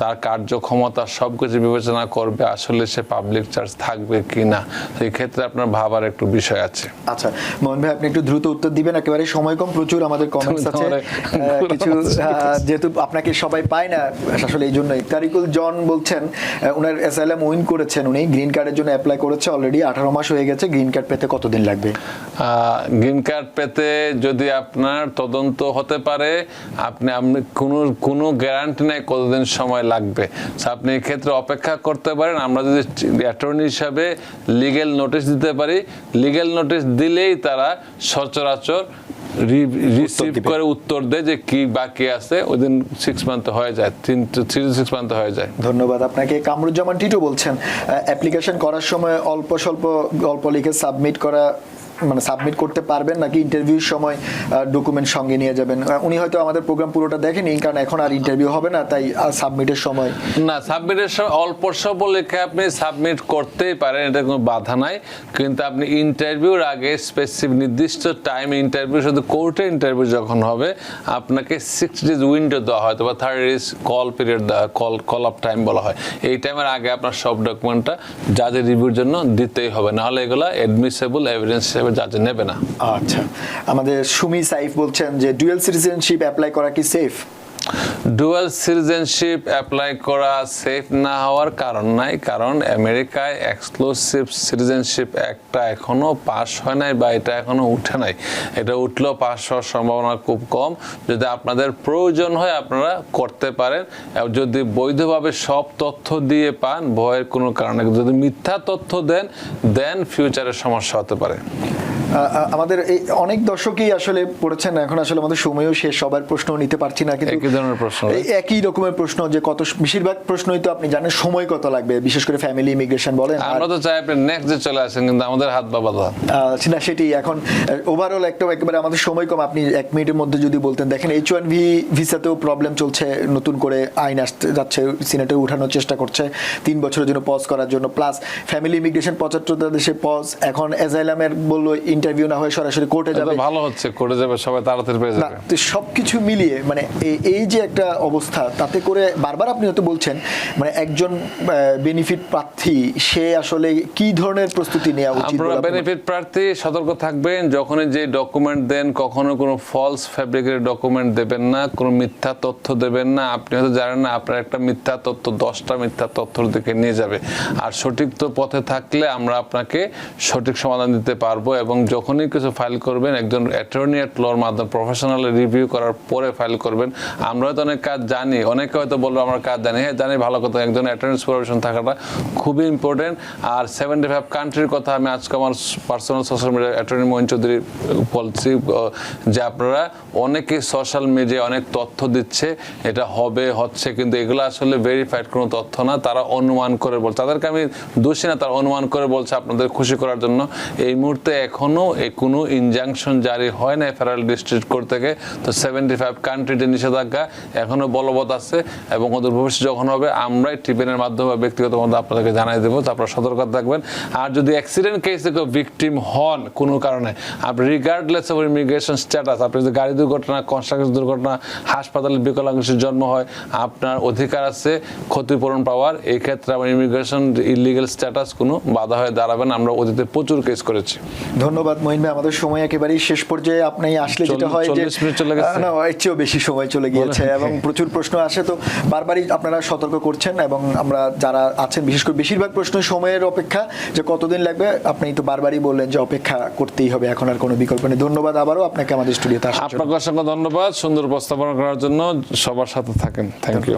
তার কার্যক্ষমতা সবকিছু বিবেচনা করবে আসলে সে পাবলিক চার্জ থাকবে কিনা। এই ক্ষেত্রে আপনার ভাবার একটু বিষয় আছে। আচ্ছা মোহন ভাই, আপনি একটু দ্রুত উত্তর দিবেন, একেবারে সময় কম, প্রচুর আমাদের কমেন্টস আছে কিছু, যেহেতু আপনাকে সবাই পায় না আসলে এই জন্যই। তারিকুল জন বলছেন উনার অ্যাসাইলাম উইন করেছেন, উনি গ্রিন কার্ডের জন্য অ্যাপ্লাই করেছে অলরেডি, 18 মাস হয়ে গেছে। গ্রিন কার্ড পেতে কতদিন লাগবে? গ্রিন কার্ড পেতে যদি আপনার তদন্ত হতে পারে, আপনি কোনো গ্যারান্টি নাই কতদিন সময় লাগবে। আপনি এই ক্ষেত্রে অপেক্ষা করতে পারেন। আমরা যদি অ্যাটর্নি হিসাবে লিগ্যাল নোটিশ দিতে পারি, লিগ্যাল নোটিশ দিলেই তারা সচরাচর রিসিভ করে উত্তর দেয় যে কি বাকি আছে, ওই দিন 6 মান্থ হয়ে যায়, 3 to 6 মান্থ হয়ে যায়। ধন্যবাদ আপনাকে। কামরুজ্জামান টিটু বলছেন অ্যাপ্লিকেশন করার সময় অল্প স্বল্প গল্প লিখে সাবমিট করতে পারবেন, নাকি ইন্টারভিউর সময় ডকুমেন্ট সঙ্গে নিয়ে যাবেন? উনি হয়তো আমাদের প্রোগ্রাম পুরোটা দেখেনি, কারণ এখন আর ইন্টারভিউ হবে না, তাই সাবমিটের সময় না, সাবমিটের সময় অল্প স্বল্প লিখে আপনি সাবমিট করতেই পারেন, এটা কোনো বাধা নাই। কিন্তু আপনি ইন্টারভিউর আগে স্পেসিফিক নির্দিষ্ট টাইম, ইন্টারভিউ শুধু কোর্টে ইন্টারভিউ যখন হবে, আপনাকে 60 days উইন্ডো দেওয়া হয়, বা 30 days কল পিরিয়ড দেওয়া হয়, কল আপ টাইম বলা হয়। এই টাইমের আগে আপনার সব ডকুমেন্টটা জাজের রিভিউর জন্য দিতেই হবে, নাহলে এগুলো অ্যাডমিসেবল এভিডেন্স হিসেবে জাজে নেবে না। আচ্ছা, আমাদের সুমি সাইফ বলছেন যে ডুয়াল সিটিজেনশিপ অ্যাপ্লাই করা কি সেফ? ডুয়াল সিটিজেনশিপ অ্যাপ্লাই করা সেফ না হওয়ার কারণ নাই, কারণ আমেরিকায় এক্সক্লুসিভ সিটিজেনশিপ একটা এখনো পাস হয় নাই, বা এটা এখনো উঠে নাই। এটা উঠলেও পাস হওয়ার সম্ভাবনা খুব কম। যদি আপনাদের প্রয়োজন হয় আপনারা করতে পারেন, যদি বৈধভাবে সব তথ্য দিয়ে পান, ভয়ের কোনো কারণে। যদি মিথ্যা তথ্য দেন ফিউচারে সমস্যা হতে পারে। আমাদের এই অনেক দর্শকই আসলে পড়েছেন, এখন আসলে আমাদের সময়ও শেষ, সবার প্রশ্ন নিতে পারছি না, কিন্তু একই ধরনের প্রশ্ন, একই রকমের প্রশ্ন, যে বেশিরভাগ প্রশ্নই তো আপনি জানেন সময় কত লাগবে, বিশেষ করে ফ্যামিলি ইমিগ্রেশন বলেন। আমরা তো চাই আপনি নেক্সট ডে চলে আসেন, কিন্তু আমাদের হাত বা বাঁধা না, সেটি এখন ওভারঅল একেবারে আমাদের সময় কম। আপনি 1 মিনিটের মধ্যে যদি বলতেন। দেখেন H1B ভিসাতেও প্রবলেম চলছে, নতুন করে আইন আসতে যাচ্ছে, সিনেটে উঠানোর চেষ্টা করছে 3 বছরের জন্য পজ করার জন্য, প্লাস ফ্যামিলি ইমিগ্রেশন 75টা দেশে পজ। এখন অ্যাসাইলামের বললো ইন্টারভিউ না হয়ে সরাসরি কোর্টে যাবে, ভালো হচ্ছে, কোর্টে যাবে, সবাই তাড়াতাড়ি পেয়ে যাবে। তো সবকিছু মিলিয়ে মানে এই যে একটা অবস্থা, তাতে করে বারবার আপনি হয়তো বলছেন মানে একজন বেনিফিট প্রার্থী সে আসলে কি ধরনের প্রস্তুতি নেওয়া উচিত? আপনারা বেনিফিট প্রার্থী সতর্ক থাকবেন, যখনই যে ডকুমেন্ট দেন কখনো কোনো ফলস ফ্যাব্রিকেটেড ডকুমেন্ট দেবেন না, কোনো মিথ্যা তথ্য দেবেন না। আপনি হয়তো জানেন না, আপনার একটা মিথ্যা তথ্য 10টা মিথ্যা তথ্যর দিকে নিয়ে যাবে। আর সঠিক তো পথে থাকলে আমরা আপনাকে সঠিক সমাধান দিতে পারবো। এবং যখনই কিছু ফাইল করবেন, একজন অ্যাটর্নি অ্যাট লর মাধ্যমে প্রফেশনাল রিভিউ করার পরে ফাইল করবেন। আমরা হয়তো অনেক কাজ জানি, অনেকে হয়তো বলবো আমরা কাজ জানি, হ্যাঁ জানি, ভালো কথা। একজন অ্যাটর্নি সুপারভিশন থাকাটা খুবই ইম্পর্টেন্ট। আর 75 কান্ট্রির কথা আমি আজকে আমার personal social media attorney Mohin Chowdhury বলছি যে আপনারা অনেকে সোশ্যাল মিডিয়ায় অনেক তথ্য দিচ্ছে, এটা হবে হচ্ছে, কিন্তু এগুলো আসলে ভেরিফাইড কোনো তথ্য না, তারা অনুমান করে বলছে। তাদেরকে আমি দোষী না, তারা অনুমান করে বলছে আপনাদের খুশি করার জন্য। এই মুহূর্তে এখনো এখনো কোনো ইনজাংশন জারি হয় না ফেডারেল ডিস্ট্রিক্ট কোর্ট থেকে। তো 75 কান্ট্রির যে নিষেধাজ্ঞা এখনো বলবৎ আছে এবং ওদের ভবিষ্যৎ যখন হবে আমরাই টিভিএনের মাধ্যমে ব্যক্তিগত মধ্যে আপনাদেরকে জানাই দেবো। তো আপনারা সতর্ক থাকবেন। আর যদি অ্যাক্সিডেন্ট কেসে কেউ ভিকটিম হন কোনো কারণে, আপনি রিগার্ডলেস অফ ইমিগ্রেশন স্ট্যাটাস, আপনি যদি গাড়ি দুর্ঘটনা, কনস্ট্রাকশন দুর্ঘটনা, হাসপাতালে বিকলাঙ্গের জন্ম হয়, আপনার অধিকার আছে ক্ষতিপূরণ পাওয়ার। এই ক্ষেত্রে আমার ইমিগ্রেশন ইলিগাল স্ট্যাটাস কোনো বাধা হয়ে দাঁড়াবে না। আমরা অতীতে প্রচুর কেস করেছি। ধন্যবাদ মহিন ভাই, আমাদের সময় একেবারেই শেষ পর্যায়ে। আপনি আসলে যেটা হয় যে 40 মিনিট চলে গেছে। না, এর চেয়েও বেশি সময় চলে গিয়েছে এবং প্রচুর প্রশ্ন আসে। তো বারবারই আপনারা সতর্ক করছেন এবং আমরা যারা আছেন বিশেষ করে বেশিরভাগ প্রশ্ন সময়ের অপেক্ষা, যে কতদিন লাগবে। আপনি তো বারবারই বললেন যে অপেক্ষা করতেই হবে, এখন আর কোনো বিকল্প নেই। ধন্যবাদ আবারও আপনাকে আমাদের স্টুডিওতে আসার জন্য। আপনাকে অসংখ্য ধন্যবাদ সুন্দর উপস্থাপনা করার জন্য। সবার সাথে থাকেন। Thank you.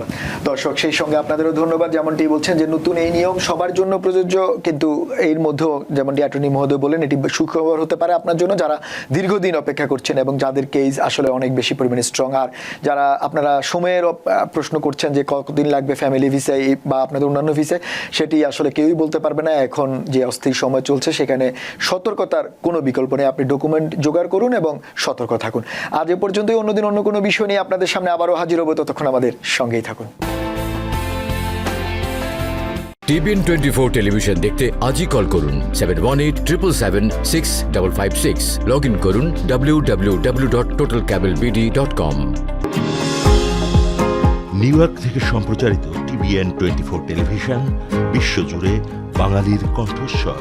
দর্শক, সেই সঙ্গে আপনাদেরও ধন্যবাদ। যেমনটি বলছেন যে নতুন এই নিয়ম সবার জন্য প্রযোজ্য, কিন্তু এর মধ্যেও যেমনটি অ্যাটর্নি মহোদয় বলেন এটি সুখবর হতে পারে আপনার জন্য যারা দীর্ঘদিন অপেক্ষা করছেন এবং যাদের কেস আসলে অনেক বেশি পরিমাণে স্ট্রং। আর যারা আপনারা সময়ের প্রশ্ন করছেন যে কতদিন লাগবে ফ্যামিলি ভিসায় বা আপনাদের অন্যান্য ভিসায়, সেটি আসলে কেউই বলতে পারবে না। এখন যে অস্থির সময় চলছে সেখানে সতর্কতার কোনো বিকল্প নেই। আপনি ডকুমেন্ট জোগাড় করুন এবং সতর্ক থাকুন। আজ এ পর্যন্তই। অন্যদিন অন্য কোনো বিষয় নিয়ে আপনাদের সামনে আবারও হাজির হবো। ততক্ষণ আমাদের সঙ্গেই থাকুন। TBN 24 টেলিভিশন দেখতে আজই কল করুন 7187776556। লগ ইন করুন www.totalcablebd.com। নিউ ইয়র্ক থেকে সম্প্রচারিত TBN 24 টেলিভিশন বিশ্বজুড়ে বাঙালির কণ্ঠস্বর।